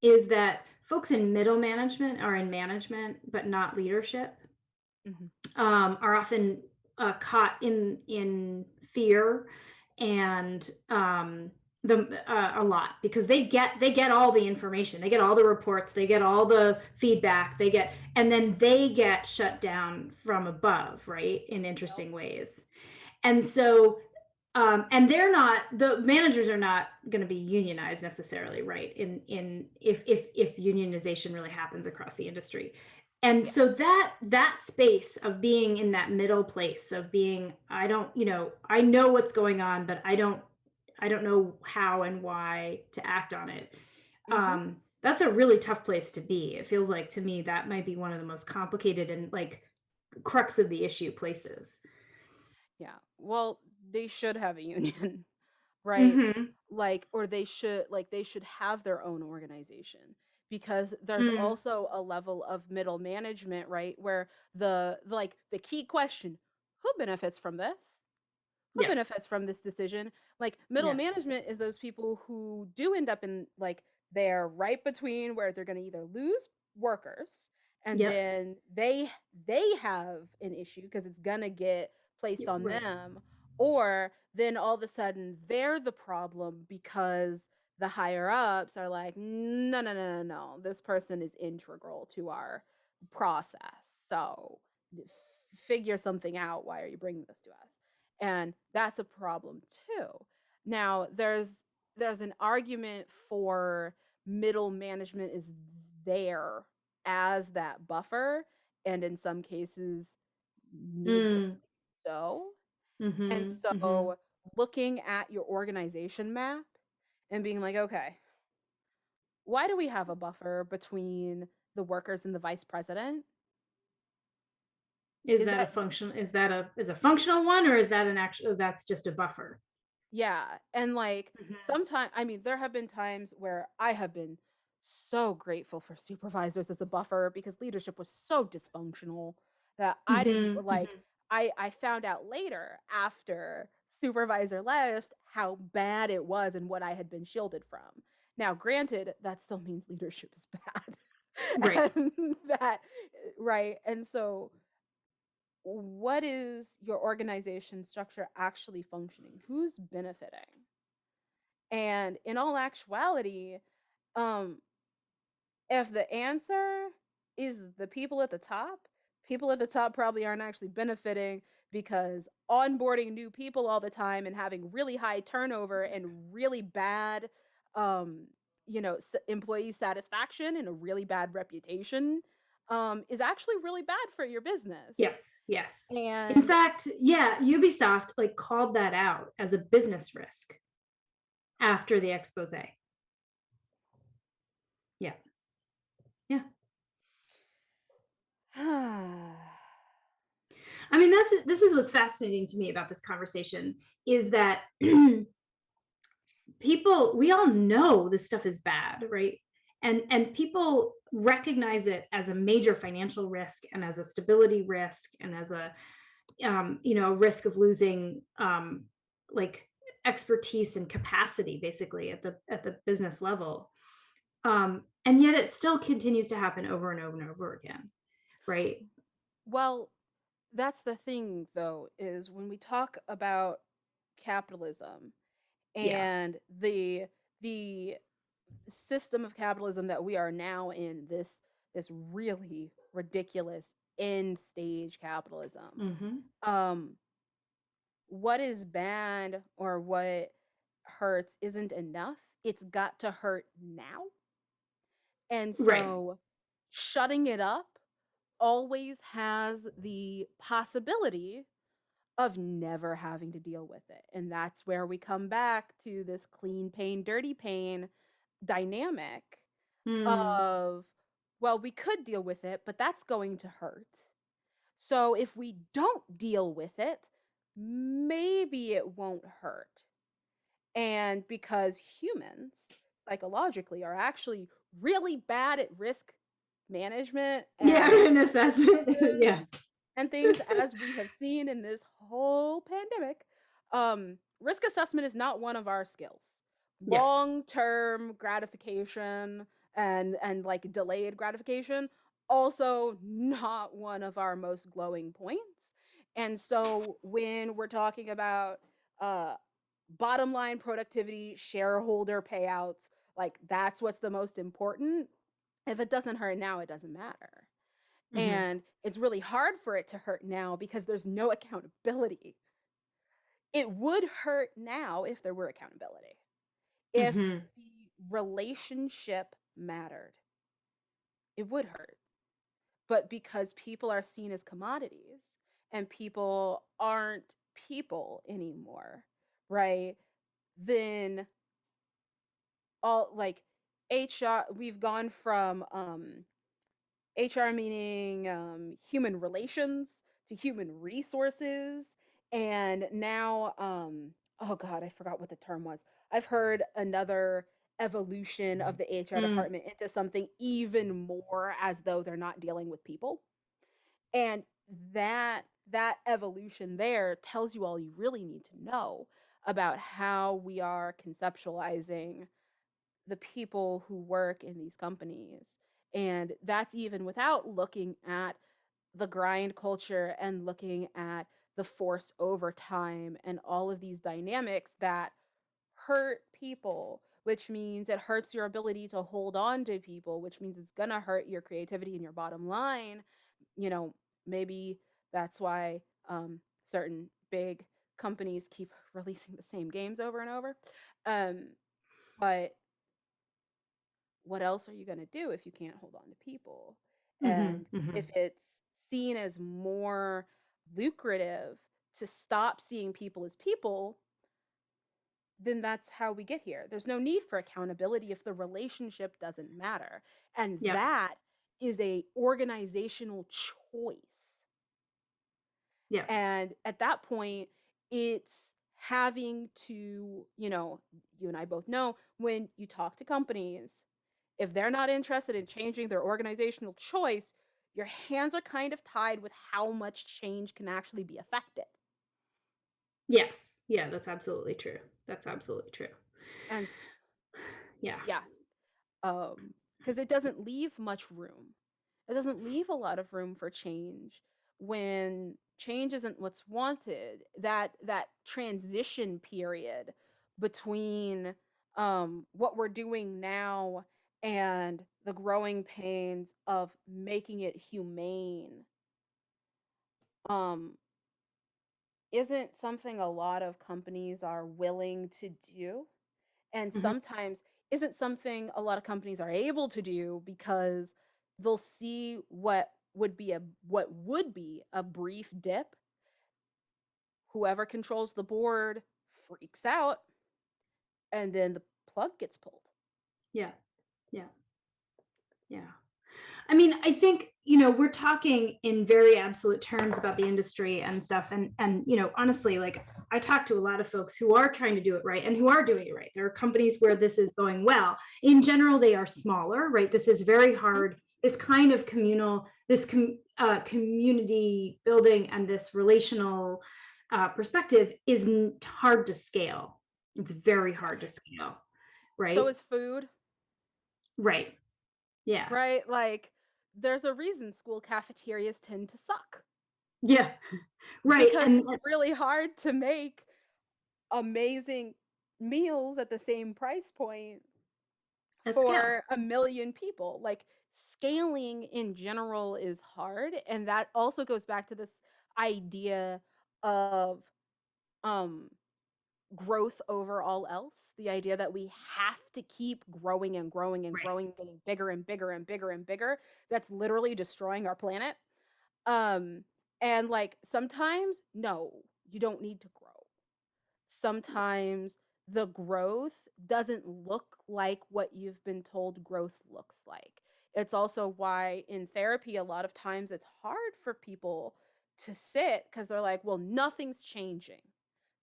is that folks in middle management are in management, but not leadership, Mhm. are often caught in fear and a lot because they get all the information, they get all the reports, they get all the feedback, and then they get shut down from above, right, in Yep. interesting ways. And so and the managers are not going to be unionized necessarily, right, in if unionization really happens across the industry. And Yeah. so that space of being in that middle place of being, I don't, I know what's going on, but I don't know how and why to act on it. Mhm. That's a really tough place to be. It feels like to me that might be one of the most complicated and like crux of the issue places. Yeah. Well, they should have a union, right? Mm-hmm. Or they should have their own organization because there's Mm. also a level of middle management, right? Where the key question, who benefits from this? Who Yeah. benefits from this decision? Like middle Yeah. management is those people who do end up in they're right between where they're going to either lose workers and Yep. then they have an issue because it's going to get placed on Right. them, or then all of a sudden they're the problem because the higher ups are like, no, no, no, no, no, this person is integral to our process, so figure something out. Why are you bringing this to us? And that's a problem too. Now, there's an argument for middle management is there as that buffer, and in some cases needlessly Mm. so. And Mhm. Mhm. so looking at your organization map and being like, okay, why do we have a buffer between the workers and the vice president? Is Is that a that function? Is a functional one, or is that an actual? That's just a buffer. Yeah, and Mhm. sometimes, I mean, there have been times where I have been so grateful for supervisors as a buffer because leadership was so dysfunctional that I didn't Mhm. Mhm. I found out later after supervisor left how bad it was and what I had been shielded from. Now, granted, that still means leadership is Right. bad. And that right. And so what is your organization structure actually functioning? Who's benefiting? And in all actuality, um, if the answer is the people at the top probably aren't actually benefiting because onboarding new people all the time and having really high turnover and really bad, um, employee satisfaction and a really bad reputation, is actually really bad for your business. Yes. Yes. In And fact, yeah, Ubisoft like called that out as a business risk after the expose. Yeah. Yeah. I mean, this is what's fascinating to me about this conversation is that we all know this stuff is bad, right? And people recognize it as a major financial risk and as a stability risk and as a risk of losing like expertise and capacity basically at the business level. And yet it still continues to happen over and over and over again, right? well, that's the thing though, is when we talk about capitalism Yeah. and the system of capitalism that we are now in, this really ridiculous end stage capitalism, Hmm. um what is bad or what hurts isn't enough. It's got to hurt now. And Right. so shutting it up always has the possibility of never having to deal with it. And that's where we come back to this clean pain, dirty pain dynamic Mm. of, well, we could deal with it, but that's going to hurt. So if we don't deal with it, maybe it won't hurt. And because humans psychologically are actually really bad at risk management Yeah, and an assessment. Yeah. and things, as we have seen in this whole pandemic, risk assessment is not one of our skills. Yeah. Long-term gratification and like delayed gratification, also not one of our most glowing points. And so when we're talking about uh, bottom line productivity, shareholder payouts, like that's what's the most important. If it doesn't hurt now, it doesn't matter. Hmm. And it's really hard for it to hurt now because there's no accountability. It would hurt now if there were accountability. If Hmm. the relationship mattered, it would hurt. But because people are seen as commodities and people aren't people anymore, right? Then all like HR, we've gone from HR meaning human relations to human resources. And now, oh God, I forgot what the term was. I've heard another evolution of the HR Mm. department into something even more as though they're not dealing with people. And that that evolution there tells you all you really need to know about how we are conceptualizing the people who work in these companies. And that's even without looking at the grind culture and looking at the forced overtime and all of these dynamics that hurt people, which means it hurts your ability to hold on to people, which means it's going to hurt your creativity and your bottom line. You know, maybe that's why certain big companies keep releasing the same games over and over. Um, but what else are you going to do if you can't hold on to people? Hmm. And if Hmm. it's seen as more lucrative to stop seeing people as people, then that's how we get here. There's no need for accountability if the relationship doesn't matter. And Yeah. that is a organizational choice. Yeah. And at that point, it's having to, you and I both know when you talk to companies, if they're not interested in changing their organizational choice, your hands are kind of tied with how much change can actually be affected. Yes. Yeah, that's absolutely true. That's absolutely true. And Yeah. yeah, because it doesn't leave much room. It doesn't leave a lot of room for change when change isn't what's wanted. That transition period between what we're doing now and the growing pains of making it humane um, isn't something a lot of companies are willing to do, and Hmm. sometimes isn't something a lot of companies are able to do because they'll see what would be a brief dip. Whoever controls the board freaks out, and then the plug gets pulled. Yeah. Yeah. Yeah. I mean, I think, we're talking in very absolute terms about the industry and stuff. And honestly, like I talk to a lot of folks who are trying to do it right and who are doing it right. There are companies where this is going well. In general, they are smaller, right? This is very Mhm. hard. This kind of community building and this relational perspective is hard to scale. It's very Yeah. hard to scale, So right? is food, Right. Yeah. right? Like, there's a reason school cafeterias tend to suck Yeah. Right. because And it's really hard to make amazing meals at the same price point at scale. for a million people. Like, scaling in general is hard, and that also goes back to this idea of um growth over all else, the idea that we have to keep growing and growing and Right. growing, getting bigger and bigger and bigger and bigger. That's literally destroying our planet. um and like sometimes no, you don't need to grow. Sometimes the growth doesn't look like what you've been told growth looks like. It's also why in therapy, a lot of times it's hard for people to sit because they're like, well, nothing's changing.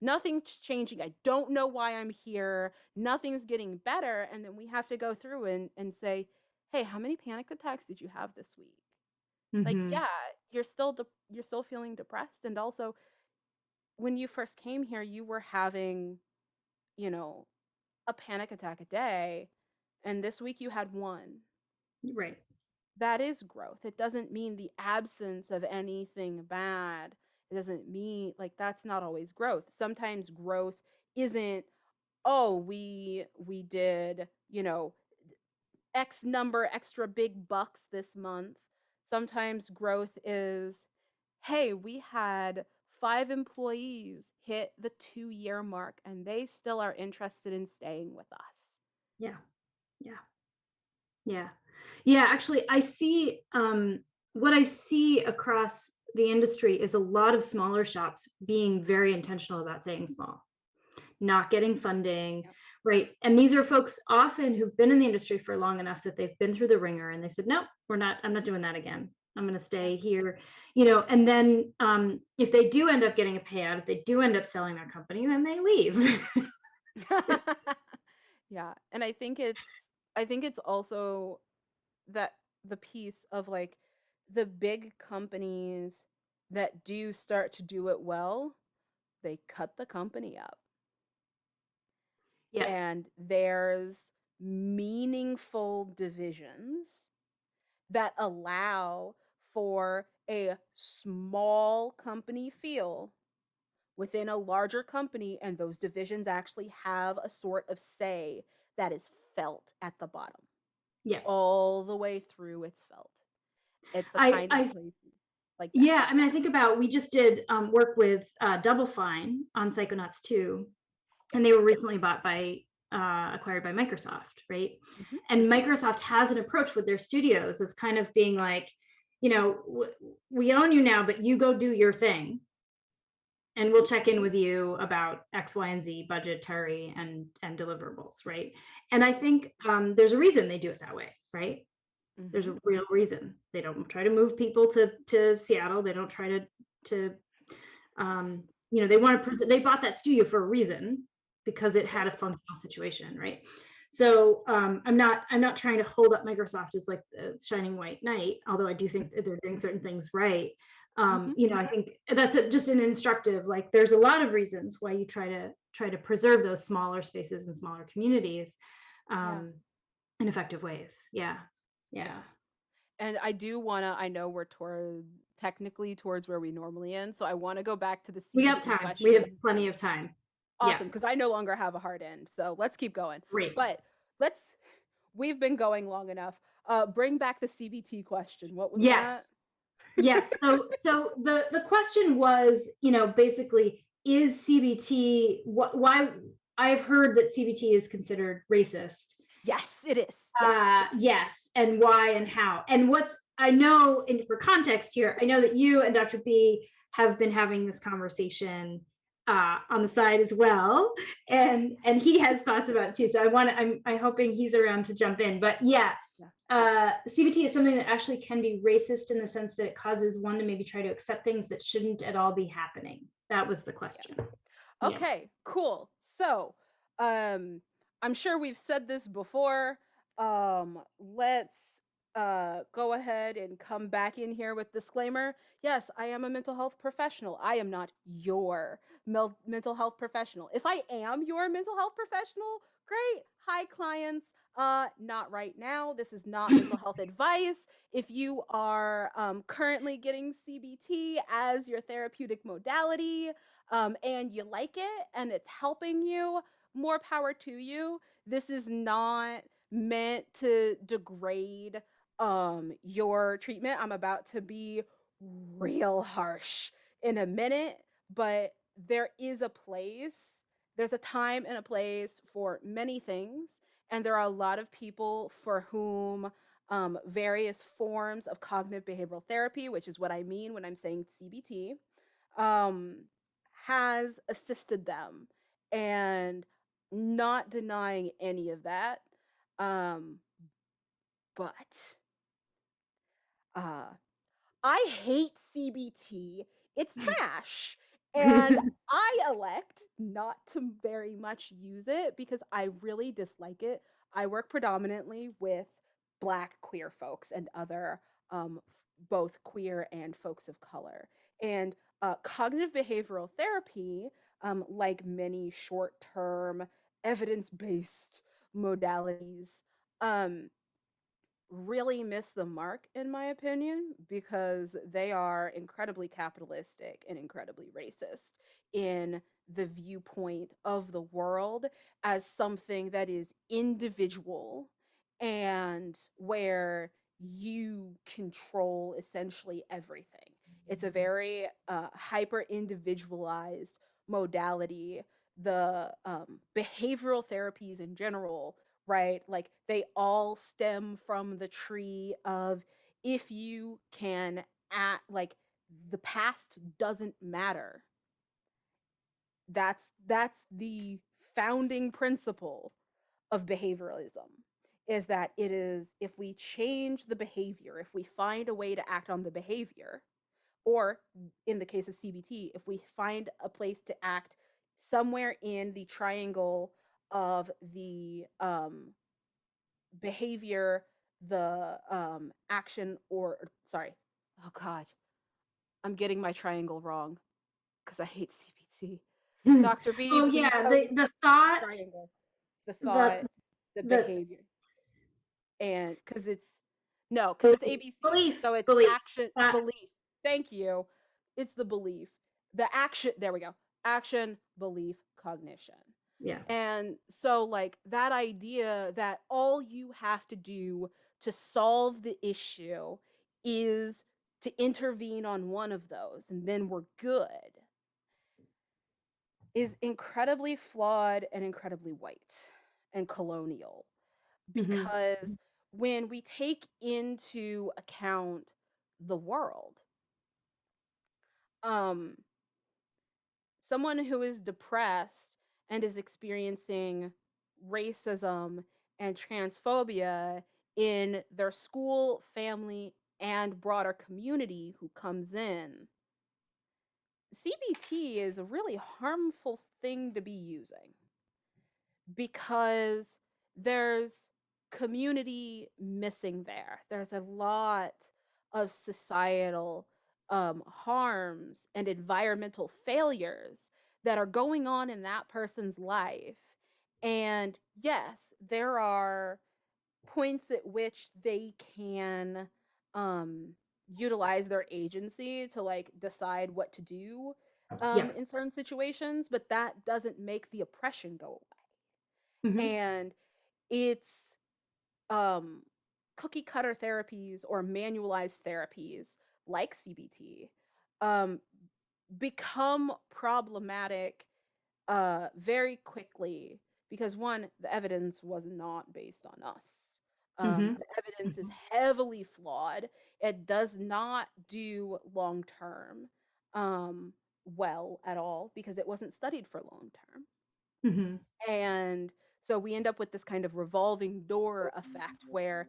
Nothing's changing. I don't know why I'm here. Nothing's getting better. And then we have to go through and say, hey, how many panic attacks did you have this week? Like, Hmm. yeah, you're still feeling depressed. And also, when you first came here, you were having, you know, a panic attack a day, and this week you had one. Right. That is growth. It doesn't mean the absence of anything bad. It doesn't mean like that's not always growth. Sometimes growth isn't, oh, we did, X number extra big bucks this month. Sometimes growth is, hey, we had 5 employees hit the 2-year mark and they still are interested in staying with us. Yeah. Yeah. Yeah. Yeah. Actually, I see what I see across the industry is a lot of smaller shops being very intentional about staying small, not getting funding, Yep. right? And these are folks often who've been in the industry for long enough that they've been through the ringer and they said, no, I'm not doing that again. I'm going to Yep. stay here, and then if they do end up getting a payout, if they do end up selling their company, then they leave. Yeah. And I think it's also that the piece of like the big companies that do start to do it well, they cut the company up. Yes. And there's meaningful divisions that allow for a small company feel within a larger company, and those divisions actually have a sort of say that is felt at the bottom. Yeah. All the way through, it's felt. It's the I, kind of I, place like that. yeah. I mean, I think about, we just did work with Double Fine on Psychonauts 2, and they were recently acquired by Microsoft, right? Mhm. And Microsoft has an approach with their studios of kind of being like, we own you now, but you go do your thing, and we'll check in with you about X, Y, and Z budgetary and deliverables, right? And I think there's a reason they do it that way, right? There's Mhm. a real reason. They don't try to move people to Seattle. They don't try to they want to they bought that studio for a reason, because it Yep. had a functional situation, right? So I'm not trying to hold up Microsoft as like the shining white knight, although I do think that they're doing certain things right. Mhm. I think that's just an instructive, like there's a lot of reasons why you try to preserve those smaller spaces and smaller communities Yeah. um, in effective ways. Yeah. Yeah. Yeah. And I know we're toward technically towards where we normally end, so I want to go back to the We have CBT time. We have question. plenty of time. Yeah. Awesome, because I no longer have a hard end. So let's keep going. Great. But let's we've been going long enough. Bring back the CBT question. What was Yes. that? Yes. So the question was, basically, is CBT why I've heard that CBT is considered racist. Yes, it is. Yes. Yes, and why and how. And what's I know, and for context here, I know that you and Dr. B have been having this conversation on the side as well, and he has thoughts about it too. So I'm hoping he's around to jump in. But yeah, Yeah. CBT is something that actually can be racist in the sense that it causes one to maybe try to accept things that shouldn't at all be happening. That was the question. Yeah. Okay, cool. So, I'm sure we've said this before. Let's go ahead and come back in here with disclaimer. Yes, I am a mental health professional. I am not your mental health professional. If I am your mental health professional, great. Hi clients. Not right now. This is not mental health advice. If you are currently getting CBT as your therapeutic modality, and you like it and it's helping you, more power to you. This is not meant to degrade your treatment. I'm about to be real harsh in a minute, but there is a place, there's a time and a place for many things, and there are a lot of people for whom various forms of cognitive behavioral therapy, which is what I mean when I'm saying CBT, um, has assisted them, and not denying any of that. Um, but uh, I hate CBT. It's trash. And I elect not to very much use it because I really dislike it. I work predominantly with Black queer folks and other both queer and folks of color. And cognitive behavioral therapy, like many short term evidence based modalities, um, really miss the mark, in my opinion, because they are incredibly capitalistic and incredibly racist in the viewpoint of the world as something that is individual and where you control essentially everything. It's a very hyper individualized modality. The behavioral therapies in general, right? Like they all stem from the tree of, if you can act like, the past doesn't matter. That's the founding principle of behavioralism, is that it is, if we change the behavior, if we find a way to act on the behavior, or in the case of CBT, if we find a place to act somewhere in the triangle of the behavior, the action, or sorry, oh god, I'm getting my triangle wrong because I hate CBT. Dr. B, Oh please yeah, post the thought triangle. The that thought, the the behavior, and because it's, no, because it's belief, ABC. belief, So it's belief. action, That belief. Thank you. It's the belief. The action, there we go. Action, belief, cognition. yeah. And so, like, that idea that all you have to do to solve the issue is to intervene on one of those and then we're good, is incredibly flawed and incredibly white and colonial. Hmm. Because when we take into account the world, um, someone who is depressed and is experiencing racism and transphobia in their school, family, and broader community who comes in, CBT is a really harmful thing to be using, because there's community missing there. There's a lot of societal harms and environmental failures that are going on in that person's life. And yes, there are points at which they can um, utilize their agency to like decide what to do Yes. in certain situations, but that doesn't make the oppression go Hmm. away. And it's um, cookie cutter therapies or manualized therapies like CBT um, become problematic very quickly, because one, the evidence was not based on us. Hmm. The evidence is heavily flawed. It does not do long term well at all because it wasn't studied for long term. Hmm. And so we end up with this kind of revolving door effect where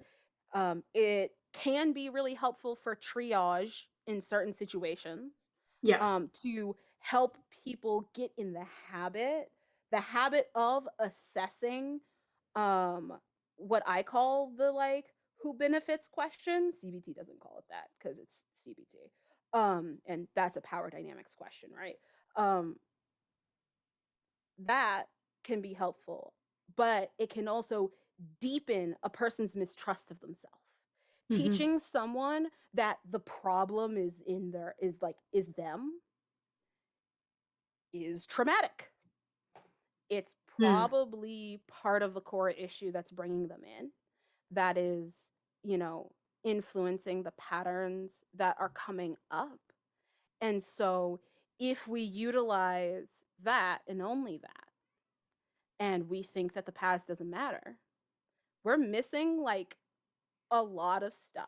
it can be really helpful for triage in certain situations, Yeah. to help people get in the habit of assessing um, what I call the like who benefits question. CBT doesn't call it that because it's CBT. And that's a power dynamics question, right? Um, that can be helpful, but it can also deepen a person's mistrust of themselves. Hmm. Teaching someone that the problem is in their is them is traumatic. It's Mm. probably part of the core issue that's bringing them in, that is, you know, influencing the patterns that are coming up. And so if we utilize that and only that, and we think that the past doesn't matter, we're missing like a lot of stuff.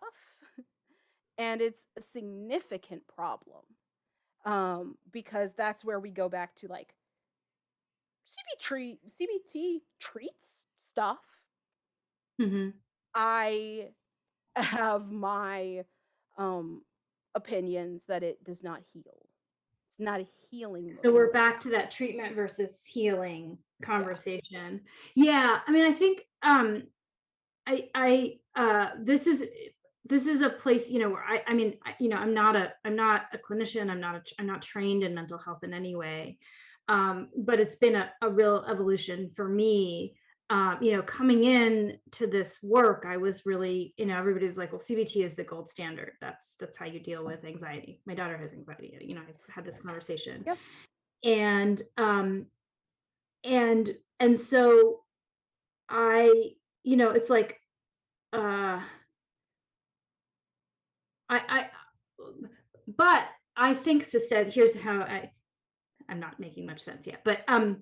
And it's a significant problem. because that's where we go back to like CBT treats stuff. Hmm. I have my um opinions that it does not heal. It's not a healing So we're modality. back to that treatment versus healing Yeah. conversation. Yeah, I mean, I think this is a place, where I mean, I'm not a clinician. I'm not trained in mental health in any way. But it's been a real evolution for me. Coming in to this work, I was really, everybody was like, well, CBT is the gold standard. That's how you deal with anxiety. My daughter has anxiety. I've had this conversation. Yep. And and so I, it's like, uh I but I think Sised, here's how I'm not making much sense yet, but I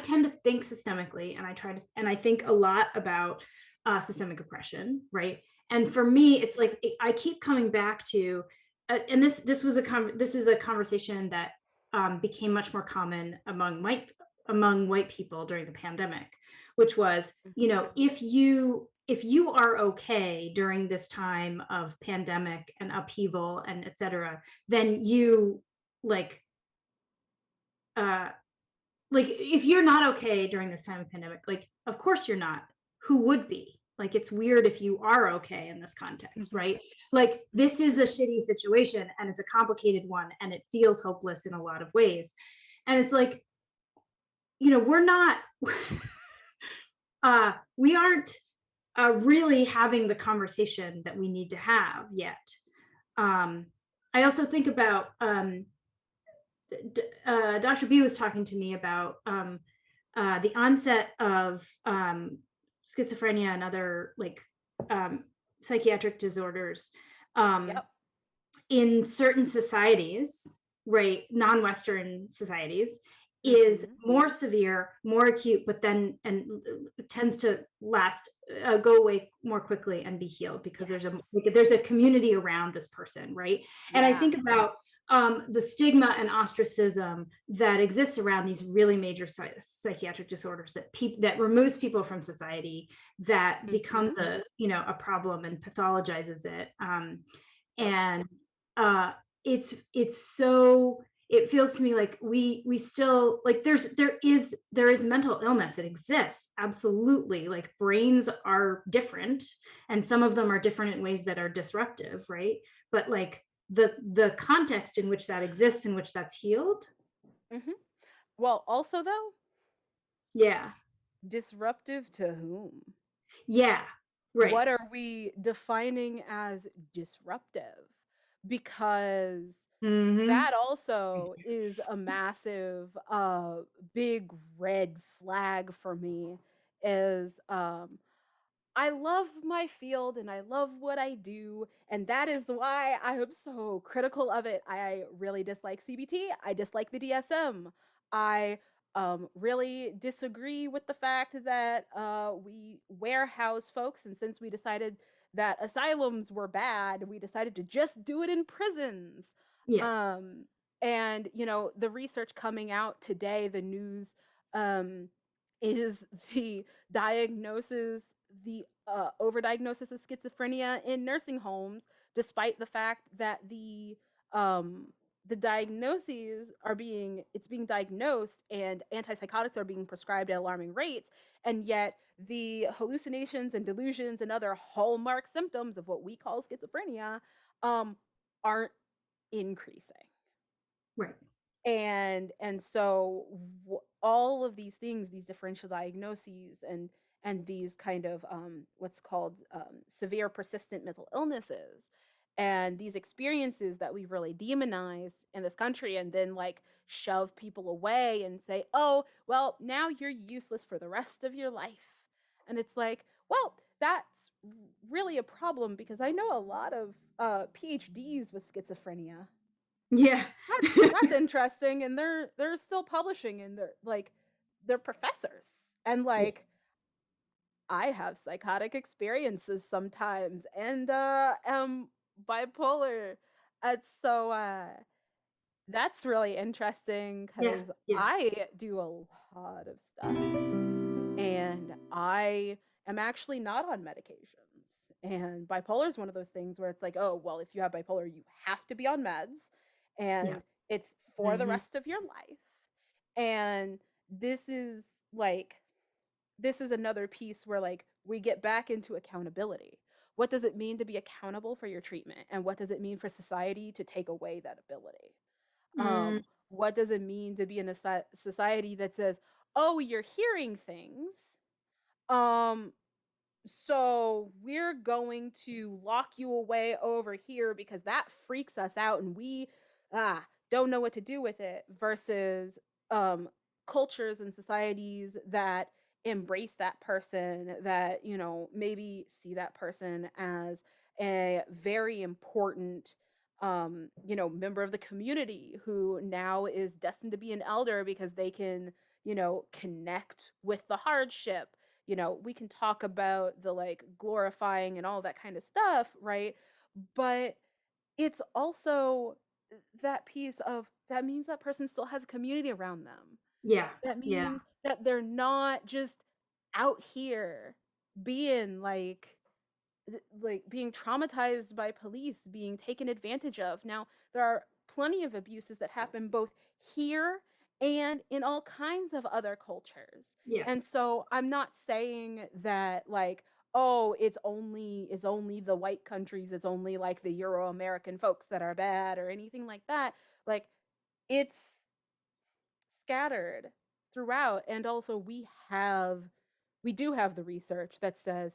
tend to think systemically, and I think a lot about systemic oppression, right? And for me, it's like I keep coming back to, and this is a conversation that became much more common among white people during the pandemic, which was, Mhm. if you are okay during this time of pandemic and upheaval and et cetera, then you like uh like if you're not okay during this time of pandemic, like of course you're not. Who would be? Like it's weird if you are okay in this context, Mhm. right? Like this Mhm. is a shitty situation and it's a complicated one and it feels hopeless in a lot of ways. And it's like, we're not we aren't really having the conversation that we need to have yet. um I also think about, Dr. B was talking to me about the onset of schizophrenia and other like um, psychiatric disorders um, Yep. in certain societies, right? Non-Western societies is Mhm. more severe, more acute, but then and tends to last, go away more quickly and be healed because Yes. there's a community around this person, right? And I Yeah. think about the stigma and ostracism that exists around these really major psychiatric disorders that removes people from society, that Mhm. becomes a problem and pathologizes it. And uh it's so, it feels to me like we still like there is mental illness. It exists, absolutely. Like brains are different, and some of them are different in ways that are disruptive, right? But like the context in which that exists, in which that's healed. Mhm. Well, also though, Yeah. disruptive to whom? Yeah, right. What are we defining as disruptive? Because Hmm. that also is a massive big red flag for me is I love my field and I love what I do, and that is why I am so critical of it. I really dislike CBT. I dislike the DSM. I really disagree with the fact that we warehouse folks, and since we decided that asylums were bad, we decided to just do it in prisons. Yeah. Um, and the research coming out today, the news um, is the diagnosis the overdiagnosis of schizophrenia in nursing homes, despite the fact that um, the diagnoses are being diagnosed and antipsychotics are being prescribed at alarming rates, and yet the hallucinations and delusions and other hallmark symptoms of what we call schizophrenia um, aren't increasing. Right. And so all of these things, these differential diagnoses and these kind of what's called severe persistent mental illnesses, and these experiences that we really demonize in this country, and then like shove people away and say, oh well, now you're useless for the rest of your life. And it's like, well, that's really a problem, because I know a lot of PhDs with schizophrenia. Yeah. That's interesting, and they're still publishing, and they're professors. And like, I have psychotic experiences sometimes and am bipolar. And so That's really interesting Yeah, because yeah, I do a lot of stuff and I am actually not on medications. And bipolar is one of those things where it's like, oh, well, if you have bipolar, you have to be on meds yeah. and it's for the Hmm. rest of your life. And this is like, this is another piece where like we get back into accountability. What does it mean to be accountable for your treatment? And what does it mean for society to take away that ability? Mm, What does it mean to be in a society that says, oh, you're hearing things, um so we're going to lock you away over here because that freaks us out and we don't know what to do with it, versus um cultures and societies that embrace that person, that maybe see that person as a very important member of the community who now is destined to be an elder because they can connect with the hardship. We can talk about the like glorifying and all that kind of stuff, right? But it's also that piece of that means that person still has a community around them. yeah, That yeah, means that they're not just out here being being traumatized by police, being taken advantage of. Now, there are plenty of abuses that happen both here and in all kinds of other cultures. And yes, so I'm not saying that like, oh, it's only the white countries, it's only like the Euro-American folks that are bad or anything like that. Like it's scattered throughout, and also we do have the research that says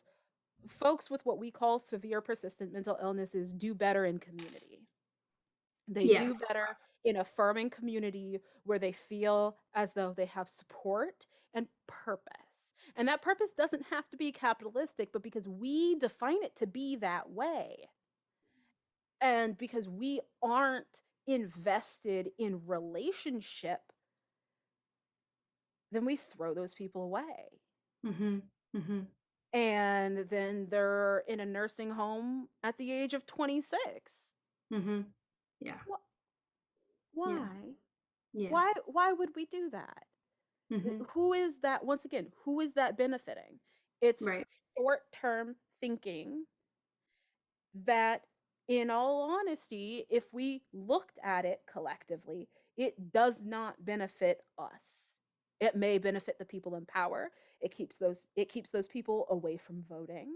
folks with what we call severe persistent mental illnesses do better in community. They yeah, do better in affirming community where they feel as though they have support and purpose. And that purpose doesn't have to be capitalistic, but because we define it to be that way, and because we aren't invested in relationship, then we throw those people away. hmm, hmm, And then they're in a nursing home at the age of 26. hmm, yeah, Wh- yeah, Why? yeah, Why would we do that? hmm, Who is that, once again, who is that benefiting? It's right, short-term thinking that, in all honesty, if we looked at it collectively, it does not benefit us. It may benefit the people in power. It keeps those people away from voting.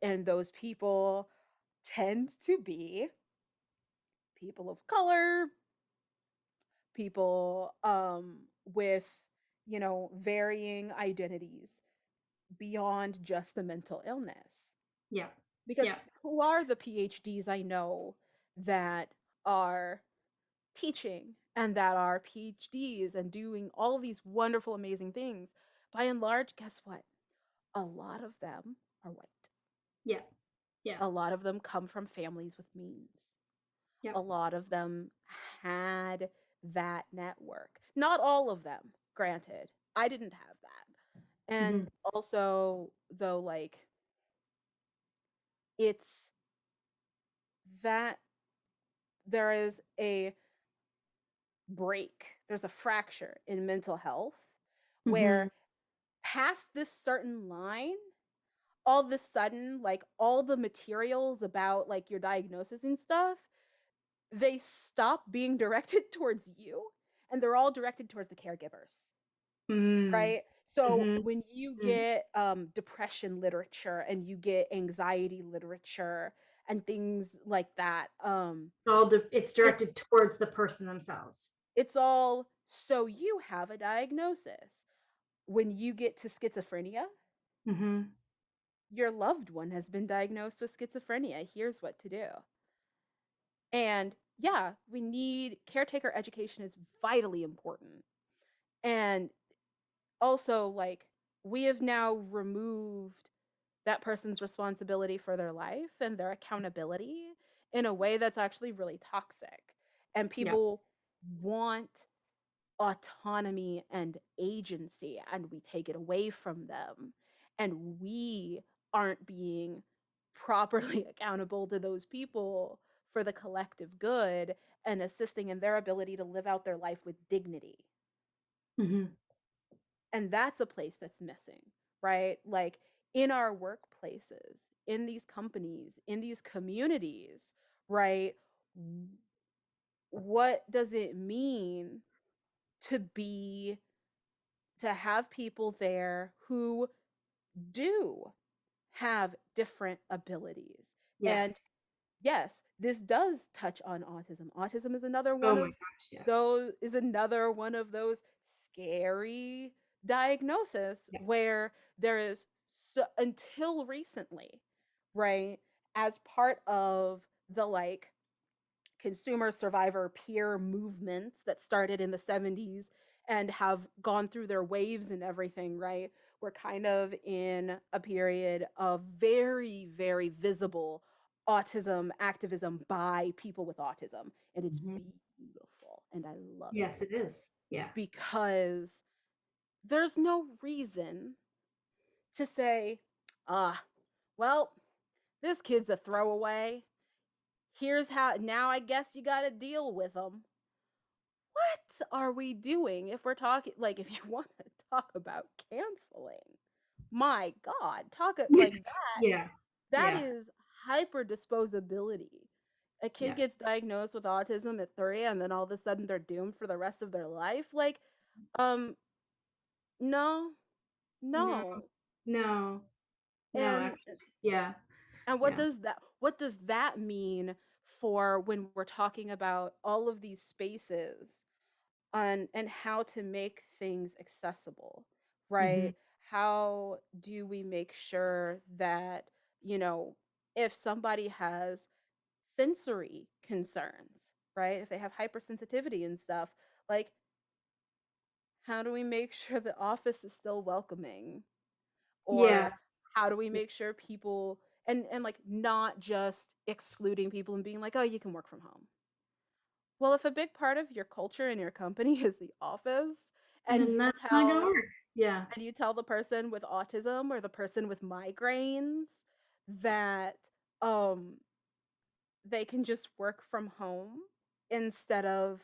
And those people tend to be people of color, people with varying identities beyond just the mental illness. yeah, Because yeah, who are the PhDs I know that are teaching and that are PhDs and doing all these wonderful, amazing things? By and large, guess what? A lot of them are white. yeah, yeah, A lot of them come from families with means. yeah, A lot of them had that network. Not all of them, granted. I didn't have that. hmm, And also, though, like, it's that there is a break, there's a fracture in mental health hmm, where past this certain line, all of a sudden, like, all the materials about, like, your diagnosis and stuff, they stop being directed towards you and they're all directed towards the caregivers. mm, Right? So hmm, when you mm. get depression literature and you get anxiety literature and things like that, It's it's directed towards the person themselves. it's all, so you have a diagnosis. When you get to schizophrenia, Hmm. your loved one has been diagnosed with schizophrenia. Here's what to do. And yeah, we need caretaker education is vitally important. And also, like, we have now removed that person's responsibility for their life and their accountability in a way that's actually really toxic. And Yeah, people want autonomy and agency, and we take it away from them. And we aren't being properly accountable to those people for the collective good and assisting in their ability to live out their life with dignity. Mhm. And that's a place that's missing, right? Like in our workplaces, in these companies, in these communities, right? What does it mean to be to have people there who do have different abilities? And Yes. yes, this does touch on autism. Autism is another Oh one my of gosh, yes. those scary diagnosis Yeah. where there is, so until recently, right, as part of the like consumer survivor peer movements that started in the 70s and have gone through their waves and everything, right? We're kind of in a period of very, very visible autism activism by people with autism. And it's Mhm. beautiful. And I love it Yes, it is. Yeah. because there's no reason to say, ah, well, this kid's a throwaway. Here's how, now I guess you got to deal with them. What are we doing if we're talking, like, if you want to talk about canceling? My God, like that. Yeah. That Yeah. is hyper disposability. A kid Yeah. gets diagnosed with autism at 3 and then all of a sudden they're doomed for the rest of their life. Like, um, no, No. no. No. No, And actually. Yeah. and Yeah. what does that mean for when we're talking about all of these spaces and how to make things accessible, Mhm. right? How do we make sure that, you know, if somebody has sensory concerns, right? If they have hypersensitivity and stuff, like how do we make sure the office is still welcoming? Yeah. Or how do we make sure people and like not just excluding people and being like, "Oh, you can work from home." Well, if a big part of your culture and your company is the office and Then that's not gonna work. Yeah. you tell the person with autism or the person with migraines that um they can just work from home instead of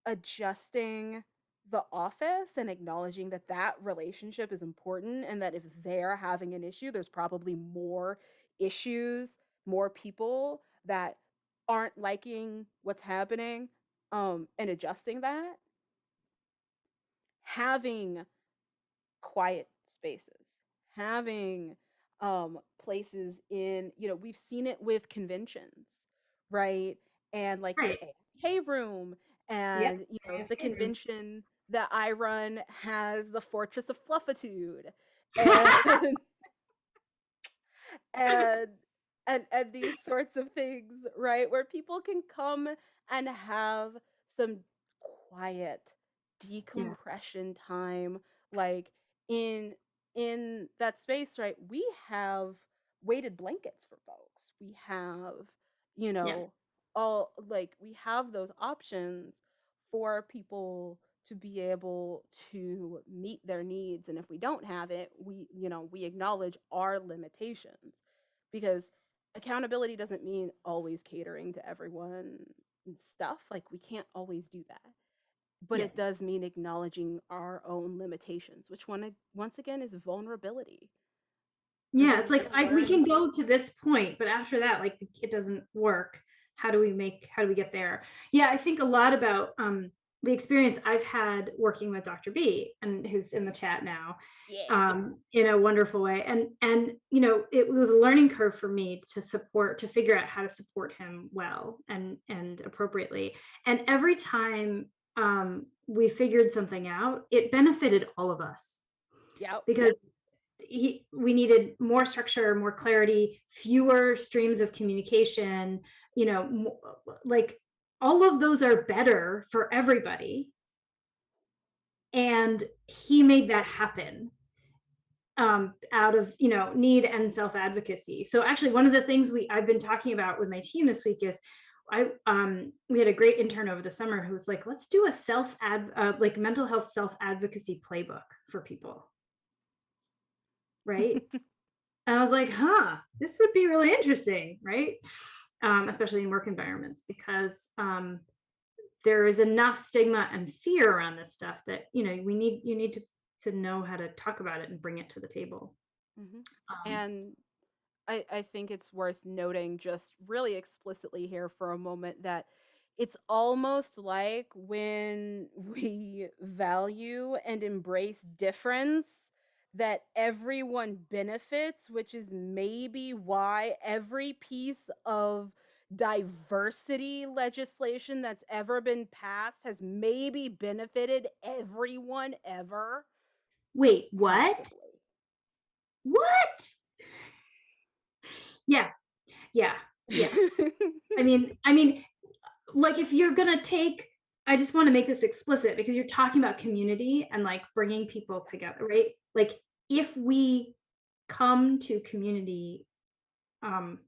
adjusting the office and acknowledging that that relationship is important and that if they're having an issue there's probably more issues, more people that aren't liking what's happening, and adjusting that, having quiet spaces, having places in, we've seen it with conventions, right? And like the Right. AFK room, Yep. and the AFK room. convention that I run has the Fortress of Fluffitude, and and and these sorts of things, right? Where people can come and have some quiet Yeah. decompression time, like in in that space, right? We have weighted blankets for folks. We have, you Yeah. know, all like we have those options for people to be able to meet their needs, and if we don't have it, we acknowledge our limitations, because accountability doesn't mean always catering to everyone and stuff, like we can't always do that, but Yeah. it does mean acknowledging our own limitations, which one once again is vulnerability, and Yeah, that it's we've like got to we learn. can go to this point, but after that, like it doesn't work. How do we get there? Yeah, I think a lot about the experience I've had working with Dr. B, and who's in the chat now, Yeah. in a wonderful way. And it was a learning curve for me to figure out how to support him well and appropriately. And every time we figured something out, it benefited all of us Yep. because we needed more structure, more clarity, fewer streams of communication, like all of those are better for everybody. And he made that happen out of need and self-advocacy. So actually one of the things I've been talking about with my team this week is we had a great intern over the summer who was like, let's do a like mental health self-advocacy playbook for people, right? And I was like, huh, this would be really interesting, right? especially in work environments, because there is enough stigma and fear around this stuff that you need to know how to talk about it and bring it to the table. Mhm. Um, And I think it's worth noting just really explicitly here for a moment that it's almost like when we value and embrace difference, that everyone benefits, which is maybe why every piece of diversity legislation that's ever been passed has maybe benefited everyone ever, Wait, what? possibly. What? Yeah, yeah, yeah. I mean, like if you're gonna take, I just want to make this explicit because you're talking about community and like bringing people together, right? Like if we come to community, um,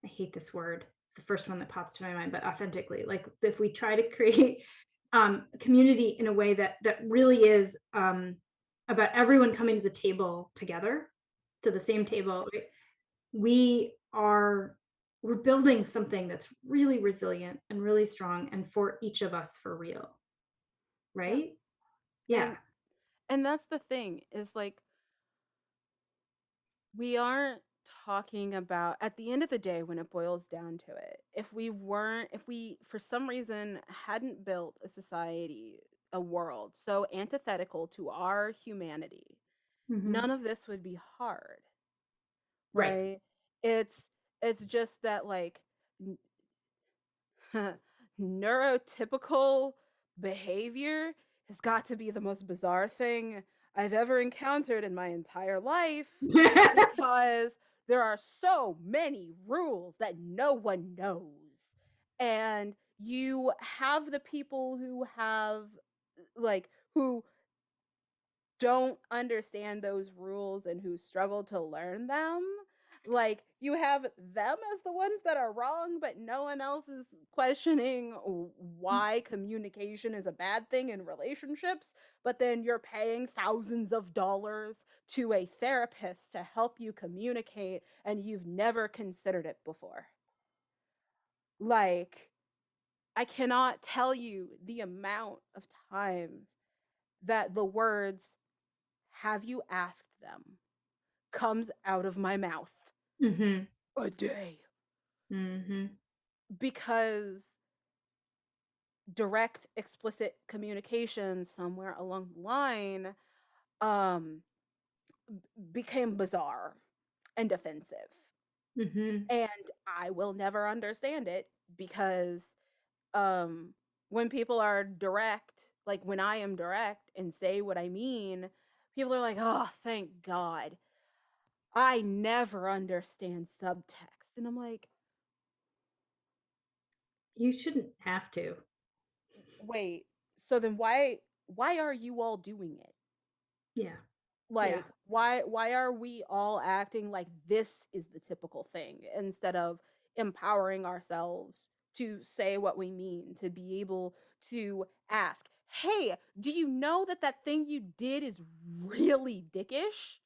I hate this word. It's the first one that pops to my mind, but authentically, like if we try to create community in a way that really is about everyone coming to the table together, to the same table, right? we are we're building something that's really resilient and really strong and for each of us for real, Yeah. right? Yeah. And that's the thing is like we aren't talking about at the end of the day when it boils down to it. If we for some reason hadn't built a society, a world so antithetical to our humanity, Hmm. none of this would be hard, Right. right? It's just that like neurotypical behavior has got to be the most bizarre thing I've ever encountered in my entire life because there are so many rules that no one knows. And you have the people who have, like, who don't understand those rules and who struggle to learn them. Like, you have them as the ones that are wrong, but no one else is questioning why communication is a bad thing in relationships. But then you're paying thousands of dollars to a therapist to help you communicate, and you've never considered it before. Like, I cannot tell you the amount of times that the words, "Have you asked them?" comes out of my mouth Hmm. a day, Hmm. because direct, explicit communication somewhere along the line um, became bizarre and offensive. Hmm. And I will never understand it because um, when people are direct, like when I am direct and say what I mean, people are like, oh, thank God. I never understand subtext. And I'm like, You shouldn't have to. wait, so then why are you all doing it? Yeah. Yeah. Like, why are we all acting like this is the typical thing instead of empowering ourselves to say what we mean, to be able to ask, "Hey, do you know that that thing you did is really dickish?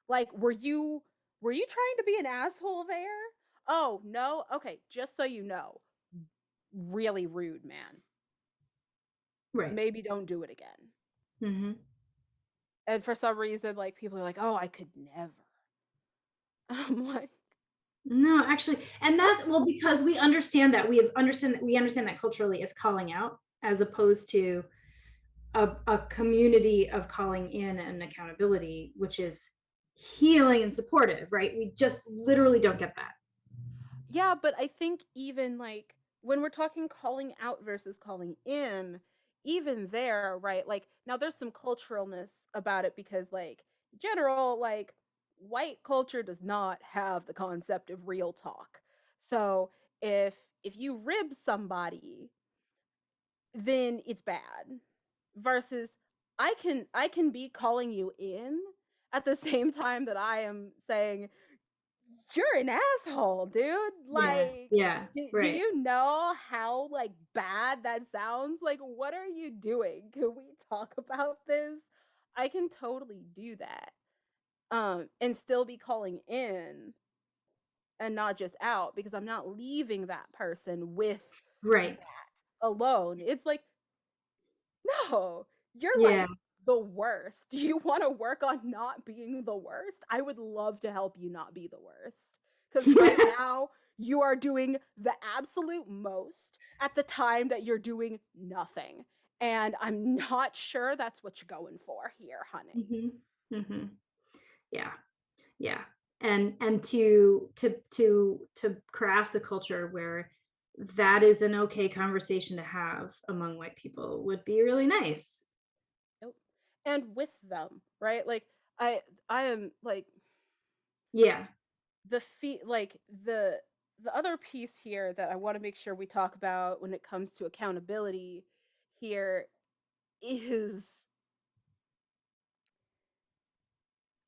Like, were you trying to be an asshole there? Oh, no? Okay, just so you know, really rude, man. Right. Maybe don't do it again." Hmm. And for some reason, like, people are like, "Oh, I could never." I'm like, No, actually, and that's, well, because we understand that we understand that culturally is calling out as opposed to a community of calling in and accountability, which is healing and supportive, right? We just literally don't get that. yeah, but I think even like when we're talking calling out versus calling in, even there, right? Like now there's some culturalness about it because like general like white culture does not have the concept of real talk. So if if you rib somebody, then it's bad. Versus I can be calling you in at the same time that I am saying you're an asshole, dude. Yeah, Like, yeah, do right. you know how like bad that sounds? Like, what are you doing? Can we talk about this? I can totally do that. And still be calling in and not just out, because I'm not leaving that person with Right. that alone. It's like, no, you're Yeah. like the worst. Do you want to work on not being the worst? I would love to help you not be the worst. Because right now, you are doing the absolute most at the time that you're doing nothing. And I'm not sure that's what you're going for here, honey. Hmm. Hmm. Yeah. Yeah. And to craft a culture where that is an okay conversation to have among white people would be really nice. Nope. And with them, right? Like, I I am like Yeah. like the other piece here that I want to make sure we talk about when it comes to accountability here is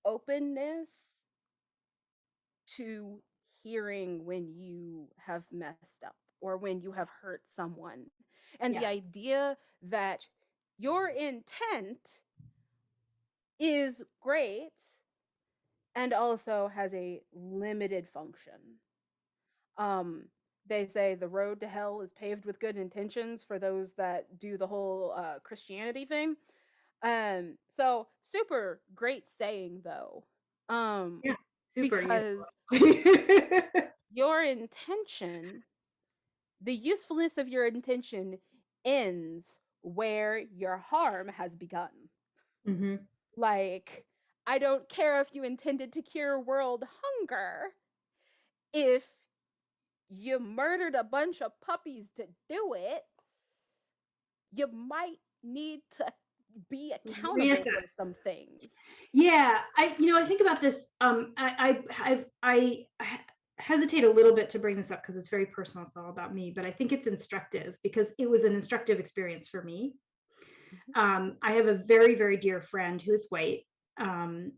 openness to hearing when you have messed up or when you have hurt someone. And the Yeah. idea that your intent is great and also has a limited function. Um, they say the road to hell is paved with good intentions for those that do the whole Christianity thing. So super great saying though. Yeah. Super Because useful. your intention, the usefulness of your intention ends where your harm has begun. Hmm. Like, I don't care if you intended to cure world hunger. If you murdered a bunch of puppies to do it, you might need to be accountable for Reassess. some things. Yeah, I think about this. I hesitate a little bit to bring this up because it's very personal. It's all about me, but I think it's instructive because it was an instructive experience for me. Mhm. I have a very, very dear friend who is white, um,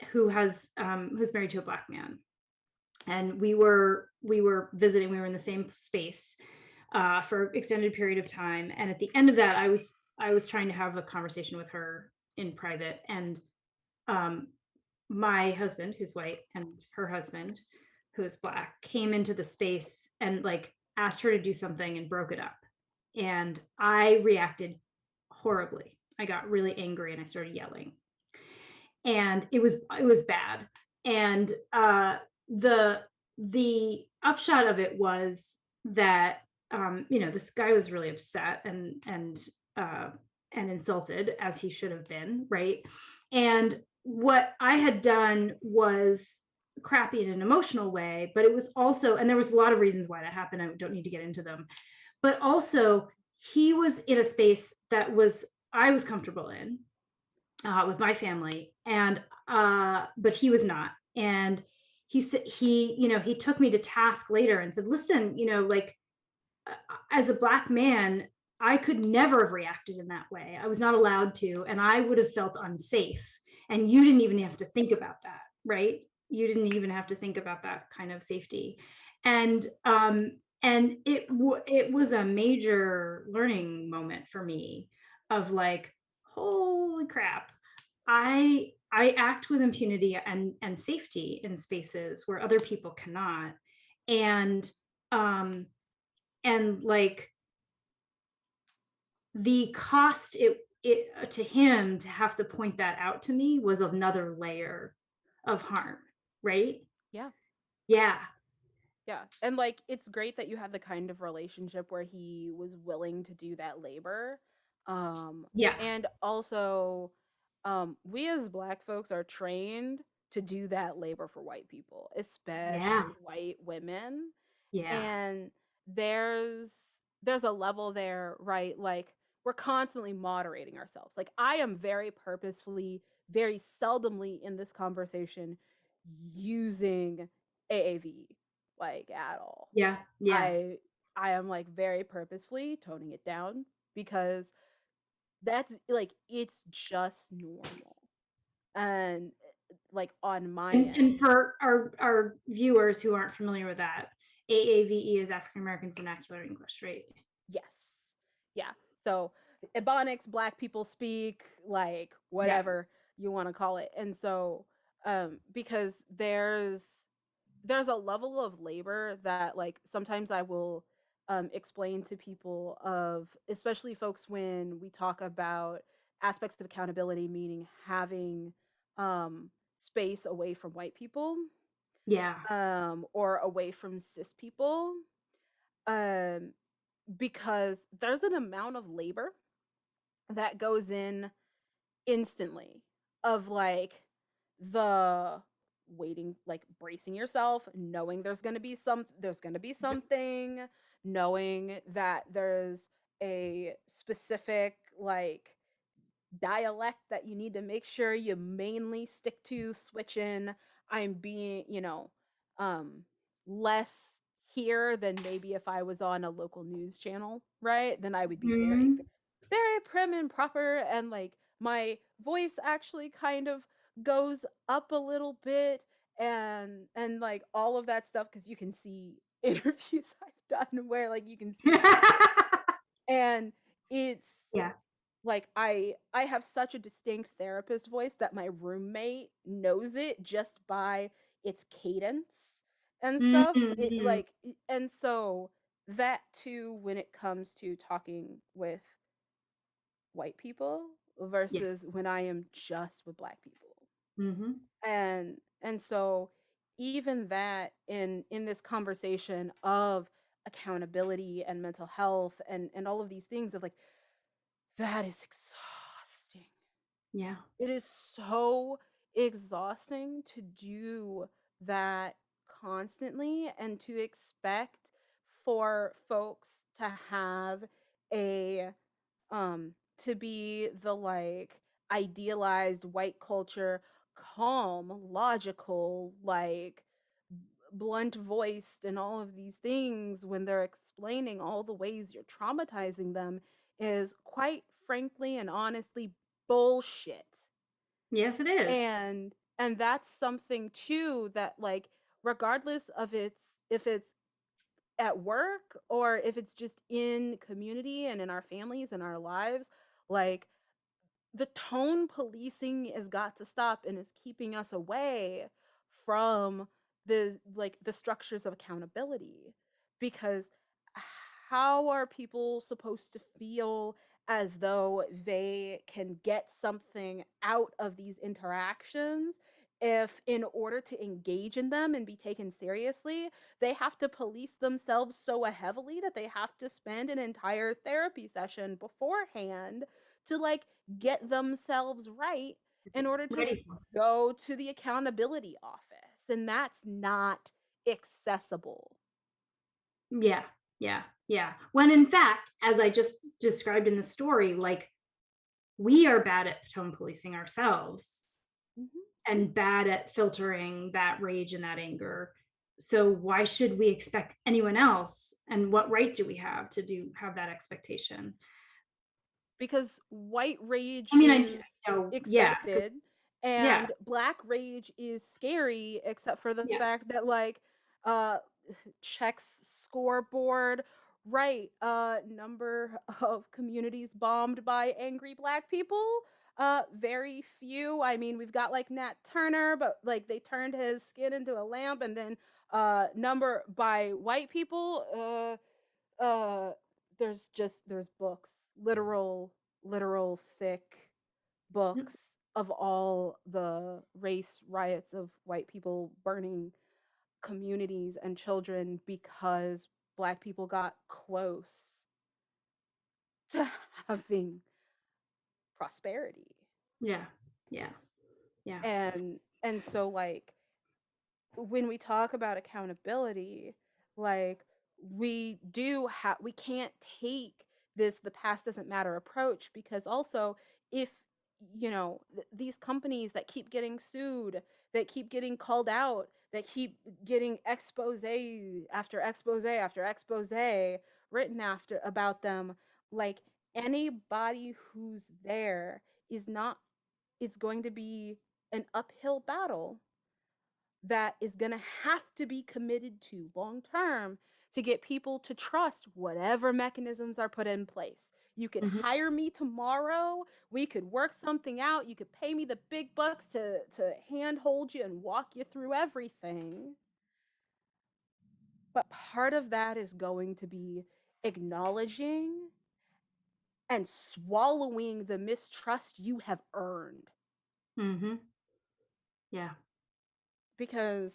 who's married to a black man, and we were visiting. We were in the same space for extended period of time, and at the end of that, I was trying to have a conversation with her in private, and um, my husband, who's white, and her husband, who is black, came into the space and like asked her to do something and broke it up. And I reacted horribly. I got really angry and I started yelling. And it was bad. And the the upshot of it was that this guy was really upset uh, and insulted, as he should have been, right? And what I had done was crappy in an emotional way, but it was also, and there was a lot of reasons why that happened. I don't need to get into them, but also he was in a space that was I was comfortable in with my family, and but he was not. And he said he took me to task later and said, "Listen, like as a black man, I could never have reacted in that way. I was not allowed to, and I would have felt unsafe. And you didn't even have to think about that, right? You didn't even have to think about that kind of safety." And it was a major learning moment for me of like, holy crap, I act with impunity and safety in spaces where other people cannot. And um and like the cost it to him to have to point that out to me was another layer of harm, right? Yeah. Yeah. Yeah. And like it's great that you have the kind of relationship where he was willing to do that labor. Um Yeah. and also we as black folks are trained to do that labor for white people, Yeah. especially white women. Yeah. And there's there's a level there, right? Like we're constantly moderating ourselves. Like I am very purposefully, very seldomly in this conversation using AAV like at all. Yeah. Yeah. I I am like very purposefully toning it down because that's like it's just normal. And like on my And end, for our viewers who aren't familiar with that, AAVE is African American Vernacular English, right? yes. Yeah. So Ebonics, black people speak, like Yeah. whatever you want to call it. And so because there's a level of labor that like sometimes I will explain to people of, especially folks when we talk about aspects of accountability, meaning having um, space away from white people Yeah. or away from cis people, um, because there's an amount of labor that goes in instantly of like the waiting, like bracing yourself, knowing there's going to be something, knowing that there's a specific like dialect that you need to make sure you mainly stick to, switch in. I'm being, um less here than maybe if I was on a local news channel, right? Then I would be very Mhm. very prim and proper, and like my voice actually kind of goes up a little bit, and like all of that stuff, because you can see interviews I've done where like you can see my voice, and it's Yeah. like I have such a distinct therapist voice that my roommate knows it just by its cadence and stuff. It Mhm. like and so that too, when it comes to talking with white people Yeah. versus when I am just with black people. Mhm. And so even that in this conversation of accountability and mental health and all of these things of like that is exhausting. Yeah. It is so exhausting to do that constantly and to expect for folks to have a um to be the like idealized white culture, calm, logical, like blunt voiced and all of these things when they're explaining all the ways you're traumatizing them is quite frankly and honestly bullshit. Yes, it is. And that's something too that like regardless of its if it's at work or if it's just in community and in our families and our lives, like the tone policing has got to stop and is keeping us away from the structures of accountability, because how are people supposed to feel as though they can get something out of these interactions if in order to engage in them and be taken seriously they have to police themselves so heavily that they have to spend an entire therapy session beforehand to like get themselves right in order to Ready for go to the accountability office, and that's not accessible. it. Yeah. Yeah. Yeah. When in fact, as I just described in the story, like we are bad at tone policing ourselves Mhm. and bad at filtering that rage and that anger. So why should we expect anyone else? And what right do we have to have that expectation? Because white rage I mean, is I know, yeah, expected yeah, and black rage is scary, except for the yeah, fact that like uh checks scoreboard, right, number of communities bombed by angry black people, very few. I mean, we've got like Nat Turner, but like they turned his skin into a lamp. And then number by white people, uh there's books, literal thick books of all the race riots of white people burning communities and children because black people got close to having prosperity. yeah, yeah, yeah. And so like when we talk about accountability, like we can't take this the past doesn't matter approach, because also if these companies that keep getting sued, that keep getting called out, that keep getting expose after expose after expose written after about them, like anybody who's there is not is going to be an uphill battle that is going to have to be committed to long term to get people to trust whatever mechanisms are put in place. You could Mhm. hire me tomorrow. We could work something out. You could pay me the big bucks to handhold you and walk you through everything. But part of that is going to be acknowledging and swallowing the mistrust you have earned. Mm-hmm. Yeah. Because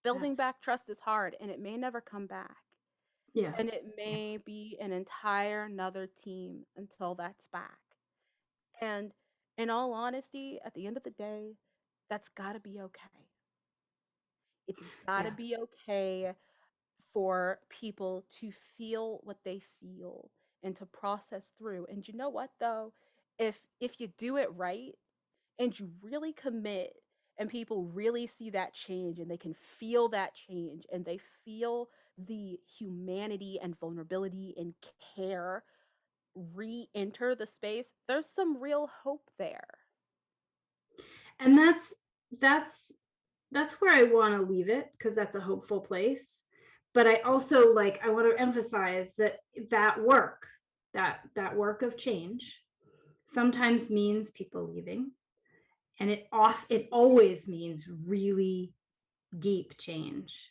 building That's, back trust is hard and it may never come back. yeah. And it Yeah. may be an entire another team until that's back. And in all honesty, at the end of the day, that's got to be okay. It's got to Yeah. be okay for people to feel what they feel and to process through. And you know what though? If you do it right and you really commit and people really see that change and they can feel that change and they feel the humanity and vulnerability and care re-enter the space, there's some real hope there. And that's that's where I want to leave it, because that's a hopeful place. But I also, like, I want to emphasize that that work of change sometimes means people leaving, and it always means really deep change.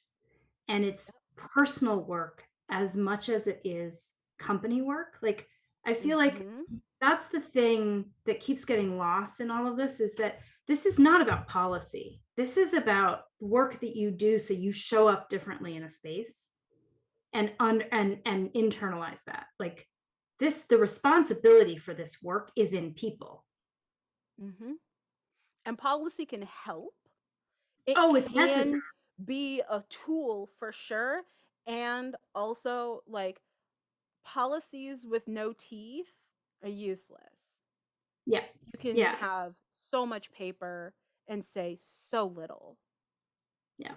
And it's personal work as much as it is company work. Like, I feel like Mm-hmm. that's the thing that keeps getting lost in all of this, is that this is not about policy. This is about work that you do so you show up differently in a space, and internalize that. Like, the responsibility for this work is in people. Mm-hmm. And policy can help. It Oh, it's necessary. can be a tool for sure. And also, like, policies with no teeth are useless. Yeah. You can Yeah. have so much paper and say so little. Yeah.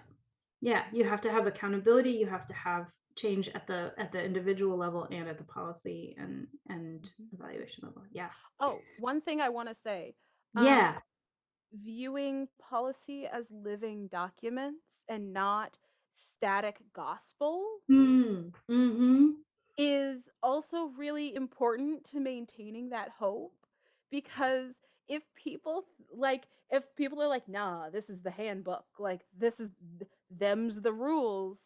Yeah. You have to have accountability. You have to have change at the individual level and at the policy and Mhm. evaluation level. Yeah. Oh, one thing I want to say, um, Yeah. viewing policy as living documents and not static gospel Mm-hmm. is also really important to maintaining that hope. Because if people are like, nah, this is the handbook, like this is them's the rules.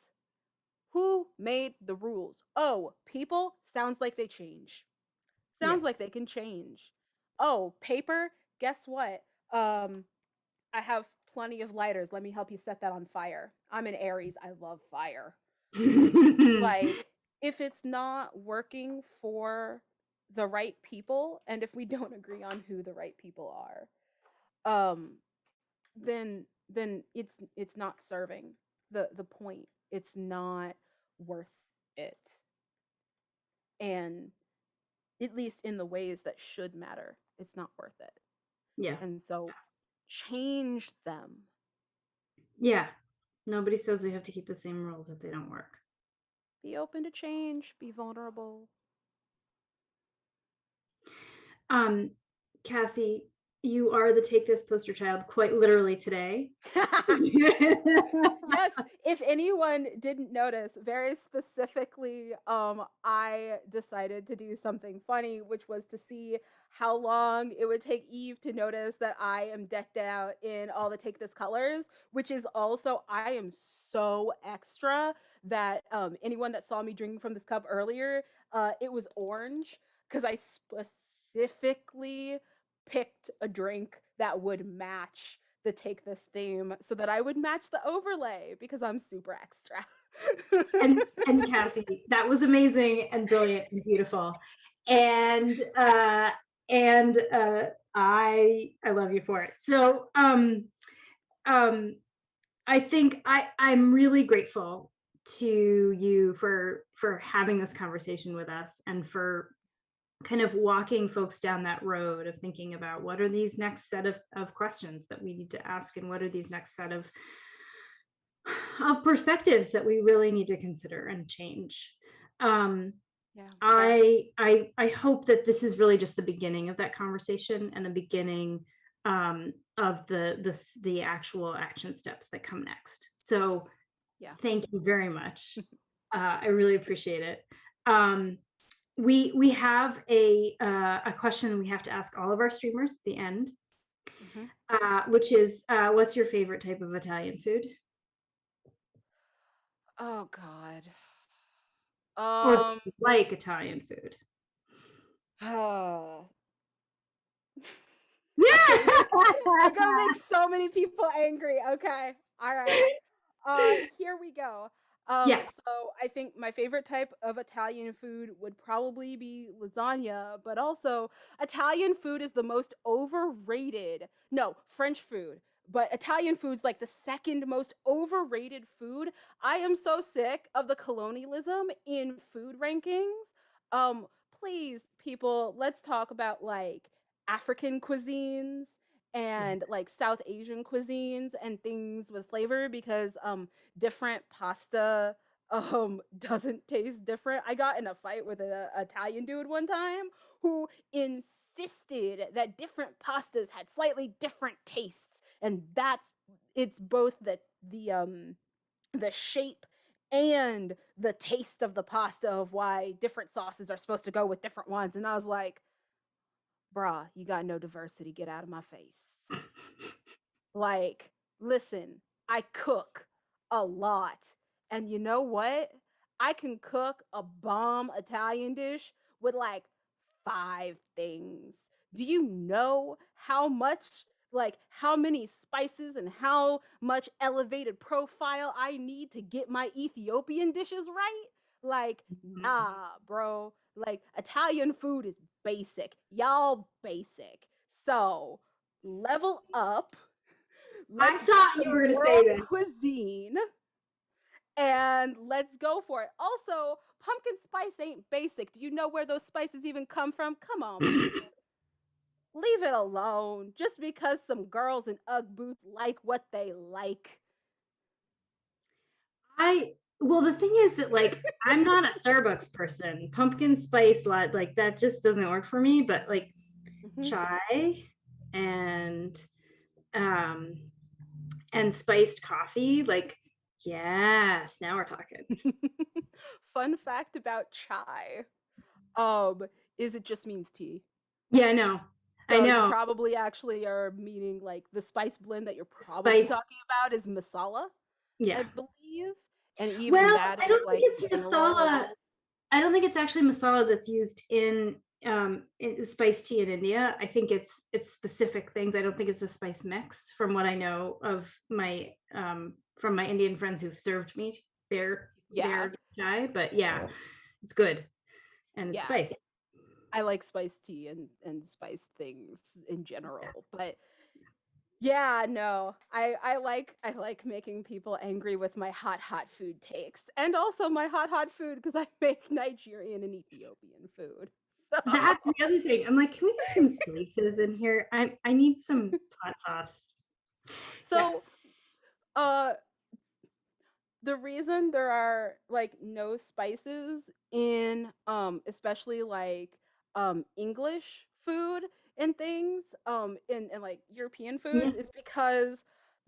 Who made the rules? Oh, people, sounds like they change. Yeah. Sounds like they can change. Oh, paper, guess what? I have plenty of lighters. Let me help you set that on fire. I'm an Aries. I love fire. Like, if it's not working for the right people, and if we don't agree on who the right people are, then it's not serving the point. It's not worth it. And at least in the ways that should matter, it's not worth it. Yeah. And so change them. Yeah. Nobody says we have to keep the same rules if they don't work. Be open to change, be vulnerable. Um, Cassie, you are the Take This poster child quite literally today. Yes, if anyone didn't notice, very specifically, I decided to do something funny, which was to see how long it would take Eve to notice that I am decked out in all the Take This colors, which is also, I am so extra that anyone that saw me drinking from this cup earlier, it was orange because I specifically picked a drink that would match the Take This theme so that I would match the overlay because I'm super extra. and Cassie, that was amazing and brilliant and beautiful. And I love you for it. So um I think I'm really grateful to you for having this conversation with us, and for kind of walking folks down that road of thinking about what are these next set of questions that we need to ask, and what are these next set of perspectives that we really need to consider and change. um, Yeah. I hope that this is really just the beginning of that conversation, and the beginning of the actual action steps that come next. So Yeah. thank you very much. I really appreciate it. Um, we have a question we have to ask all of our streamers at the end, Mhm. which is, what's your favorite type of Italian food? Oh God. Or do Um, you like Italian food? I'm gonna make I'm gonna Yeah. make so many people angry. Okay. All right. Here we go. Yeah. So I think my favorite type of Italian food would probably be lasagna, but also Italian food is the most overrated. No, French food. But Italian food's like the second most overrated food. I am so sick of the colonialism in food rankings. Um, Please, people, let's talk about like African cuisines and like South Asian cuisines and things with flavor because different pasta doesn't taste different. I got in a fight with an Italian dude one time who insisted that different pastas had slightly different tastes, and that's it's both the shape and the taste of the pasta of why different sauces are supposed to go with different ones. And I was like, bruh, you got no diversity. Get out of my face. Like, listen, I cook a lot. And you know what? I can cook a bomb Italian dish with like 5 things. Do you know how much, like, how many spices and how much elevated profile I need to get my Ethiopian dishes right? Like, nah, bro. Like, Italian food is basic. Y'all basic. So, level up. I Let's get thought you some were going to say world this. cuisine and let's go for it. Also, pumpkin spice ain't basic. Do you know where those spices even come from? Come on, people. Leave it alone. Just because some girls in Ugg boots like what they like. Well, the thing is that like I'm not a Starbucks person. Pumpkin spice like that just doesn't work for me, but like Mhm. chai and um and spiced coffee, like yes, now we're talking. Fun fact about chai. Um, is it just means tea. Yeah, I know. I So you know. probably actually are meaning like the spice blend that you're probably Spice. talking about is masala, I Yeah. believe. And even Well, that I is don't think like it's masala. general. I don't think it's actually masala that's used in spiced tea in India. I think it's specific things. I don't think it's a spice mix from what I know of my from my Indian friends who've served me Yeah. their chai, but yeah, it's good and it's Yeah. spiced. I like spiced tea and spiced things in general. But yeah, no. I like making people angry with my hot food takes. And also my hot food because I make Nigerian and Ethiopian food. That's So the other thing. I'm like, can we do some spices in here? I need some hot sauce. Yeah. so uh the reason there are like no spices in especially like English food and things in like European Yeah. foods is because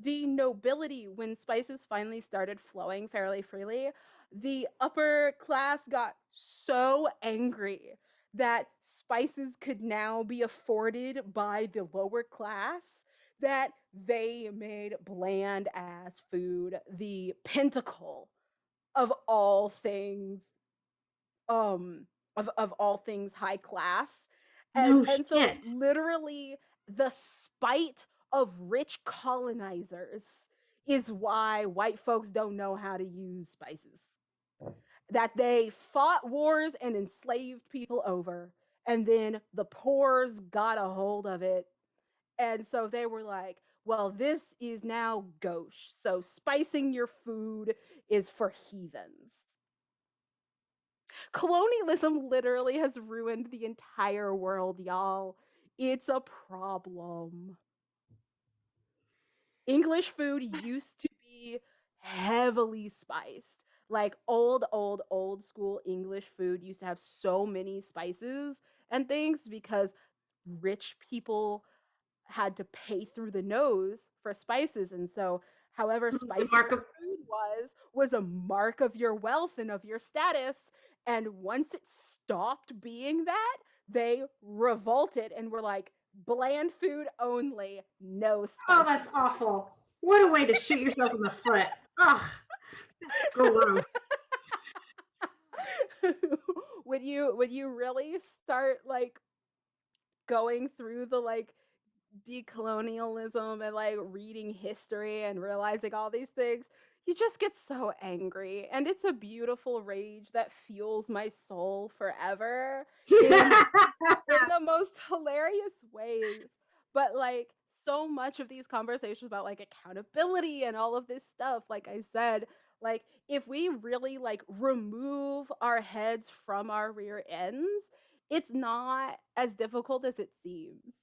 the nobility, when spices finally started flowing fairly freely, the upper class got so angry that spices could now be afforded by the lower class that they made bland ass food the pinnacle of all things um of all things high class. and No and so shit. literally the spite of rich colonizers is why white folks don't know how to use spices, that they fought wars and enslaved people over, and then the poors got a hold of it. And so they were like, well, this is now gauche. So spicing your food is for heathens. Colonialism literally has ruined the entire world, y'all. It's a problem. English food used to be heavily spiced. Like old school English food used to have so many spices and things because rich people had to pay through the nose for spices. And so, however The spicy mark your of food was a mark of your wealth and of your status. And once it stopped being that, they revolted and were like, bland food only, no oh, spices. that's awful. What a way to shoot yourself in the foot. Ugh. Gross. Would you really start like going through the like decolonialism and like reading history and realizing all these things, you just get so angry. And it's a beautiful rage that fuels my soul forever in the most hilarious ways. But like so much of these conversations about like accountability and all of this stuff, like I said, like if we really like remove our heads from our rear ends, it's not as difficult as it seems.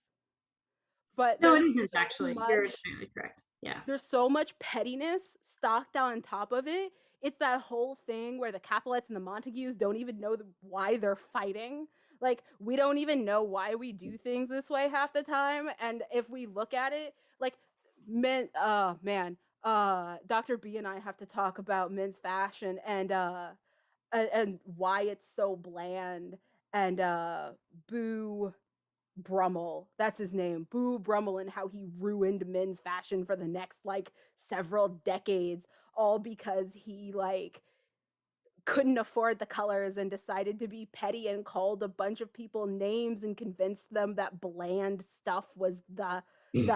But No, it isn't actually. You're much entirely correct. Yeah. there's so much pettiness stocked on top of it. It's that whole thing where the Capulets and the Montagues don't even know why they're fighting. Like, we don't even know why we do things this way half the time. And if we look at it, like, Dr. B and I have to talk about men's fashion and why it's so bland. And Boo Brummel, that's his name, Boo Brummel, and how he ruined men's fashion for the next like several decades, all because he like couldn't afford the colors and decided to be petty and called a bunch of people names and convinced them that bland stuff was the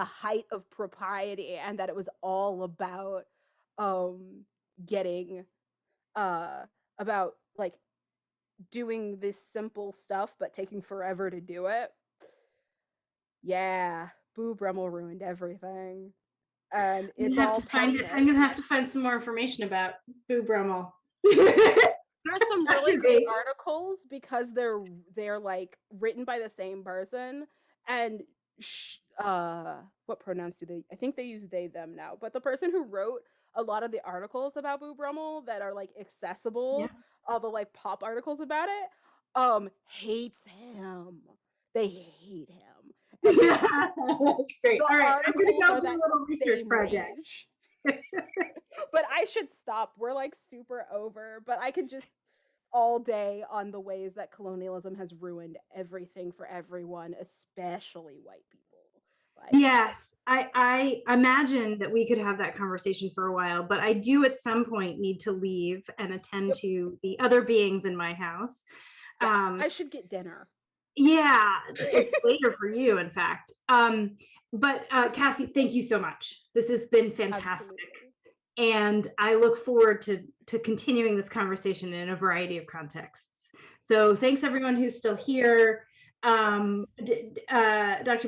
height of propriety and that it was all about getting about like doing this simple stuff but taking forever to do it. Yeah, Boo Brummel ruined everything. And it's all pettiness. I'm gonna have to find some more information about Boo Brummel. There's some really great articles because they're like written by the same person. And what pronouns do they? I think they use they them now. But the person who wrote a lot of the articles about Boo Brummel that are like accessible, Yeah. all the like pop articles about it, hates him. They hate him. That's great. All right, I'm gonna go do a little research project. But I should stop. We're like super over. But I could just all day on the ways that colonialism has ruined everything for everyone, especially white people. Like, yes, I imagine that we could have that conversation for a while, but I do at some point need to leave and attend to the other beings in my house. Yeah, I should get dinner. Yeah, it's later for you, in fact. But Cassie, thank you so much. This has been fantastic. Absolutely. And I look forward to continuing this conversation in a variety of contexts. So thanks everyone who's still here. Dr.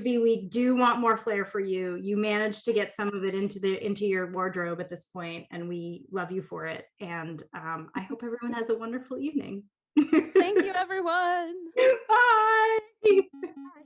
B, we do want more flair for you. You managed to get some of it into your wardrobe at this point, and we love you for it. And I hope everyone has a wonderful evening. Thank you, everyone. Bye. Bye.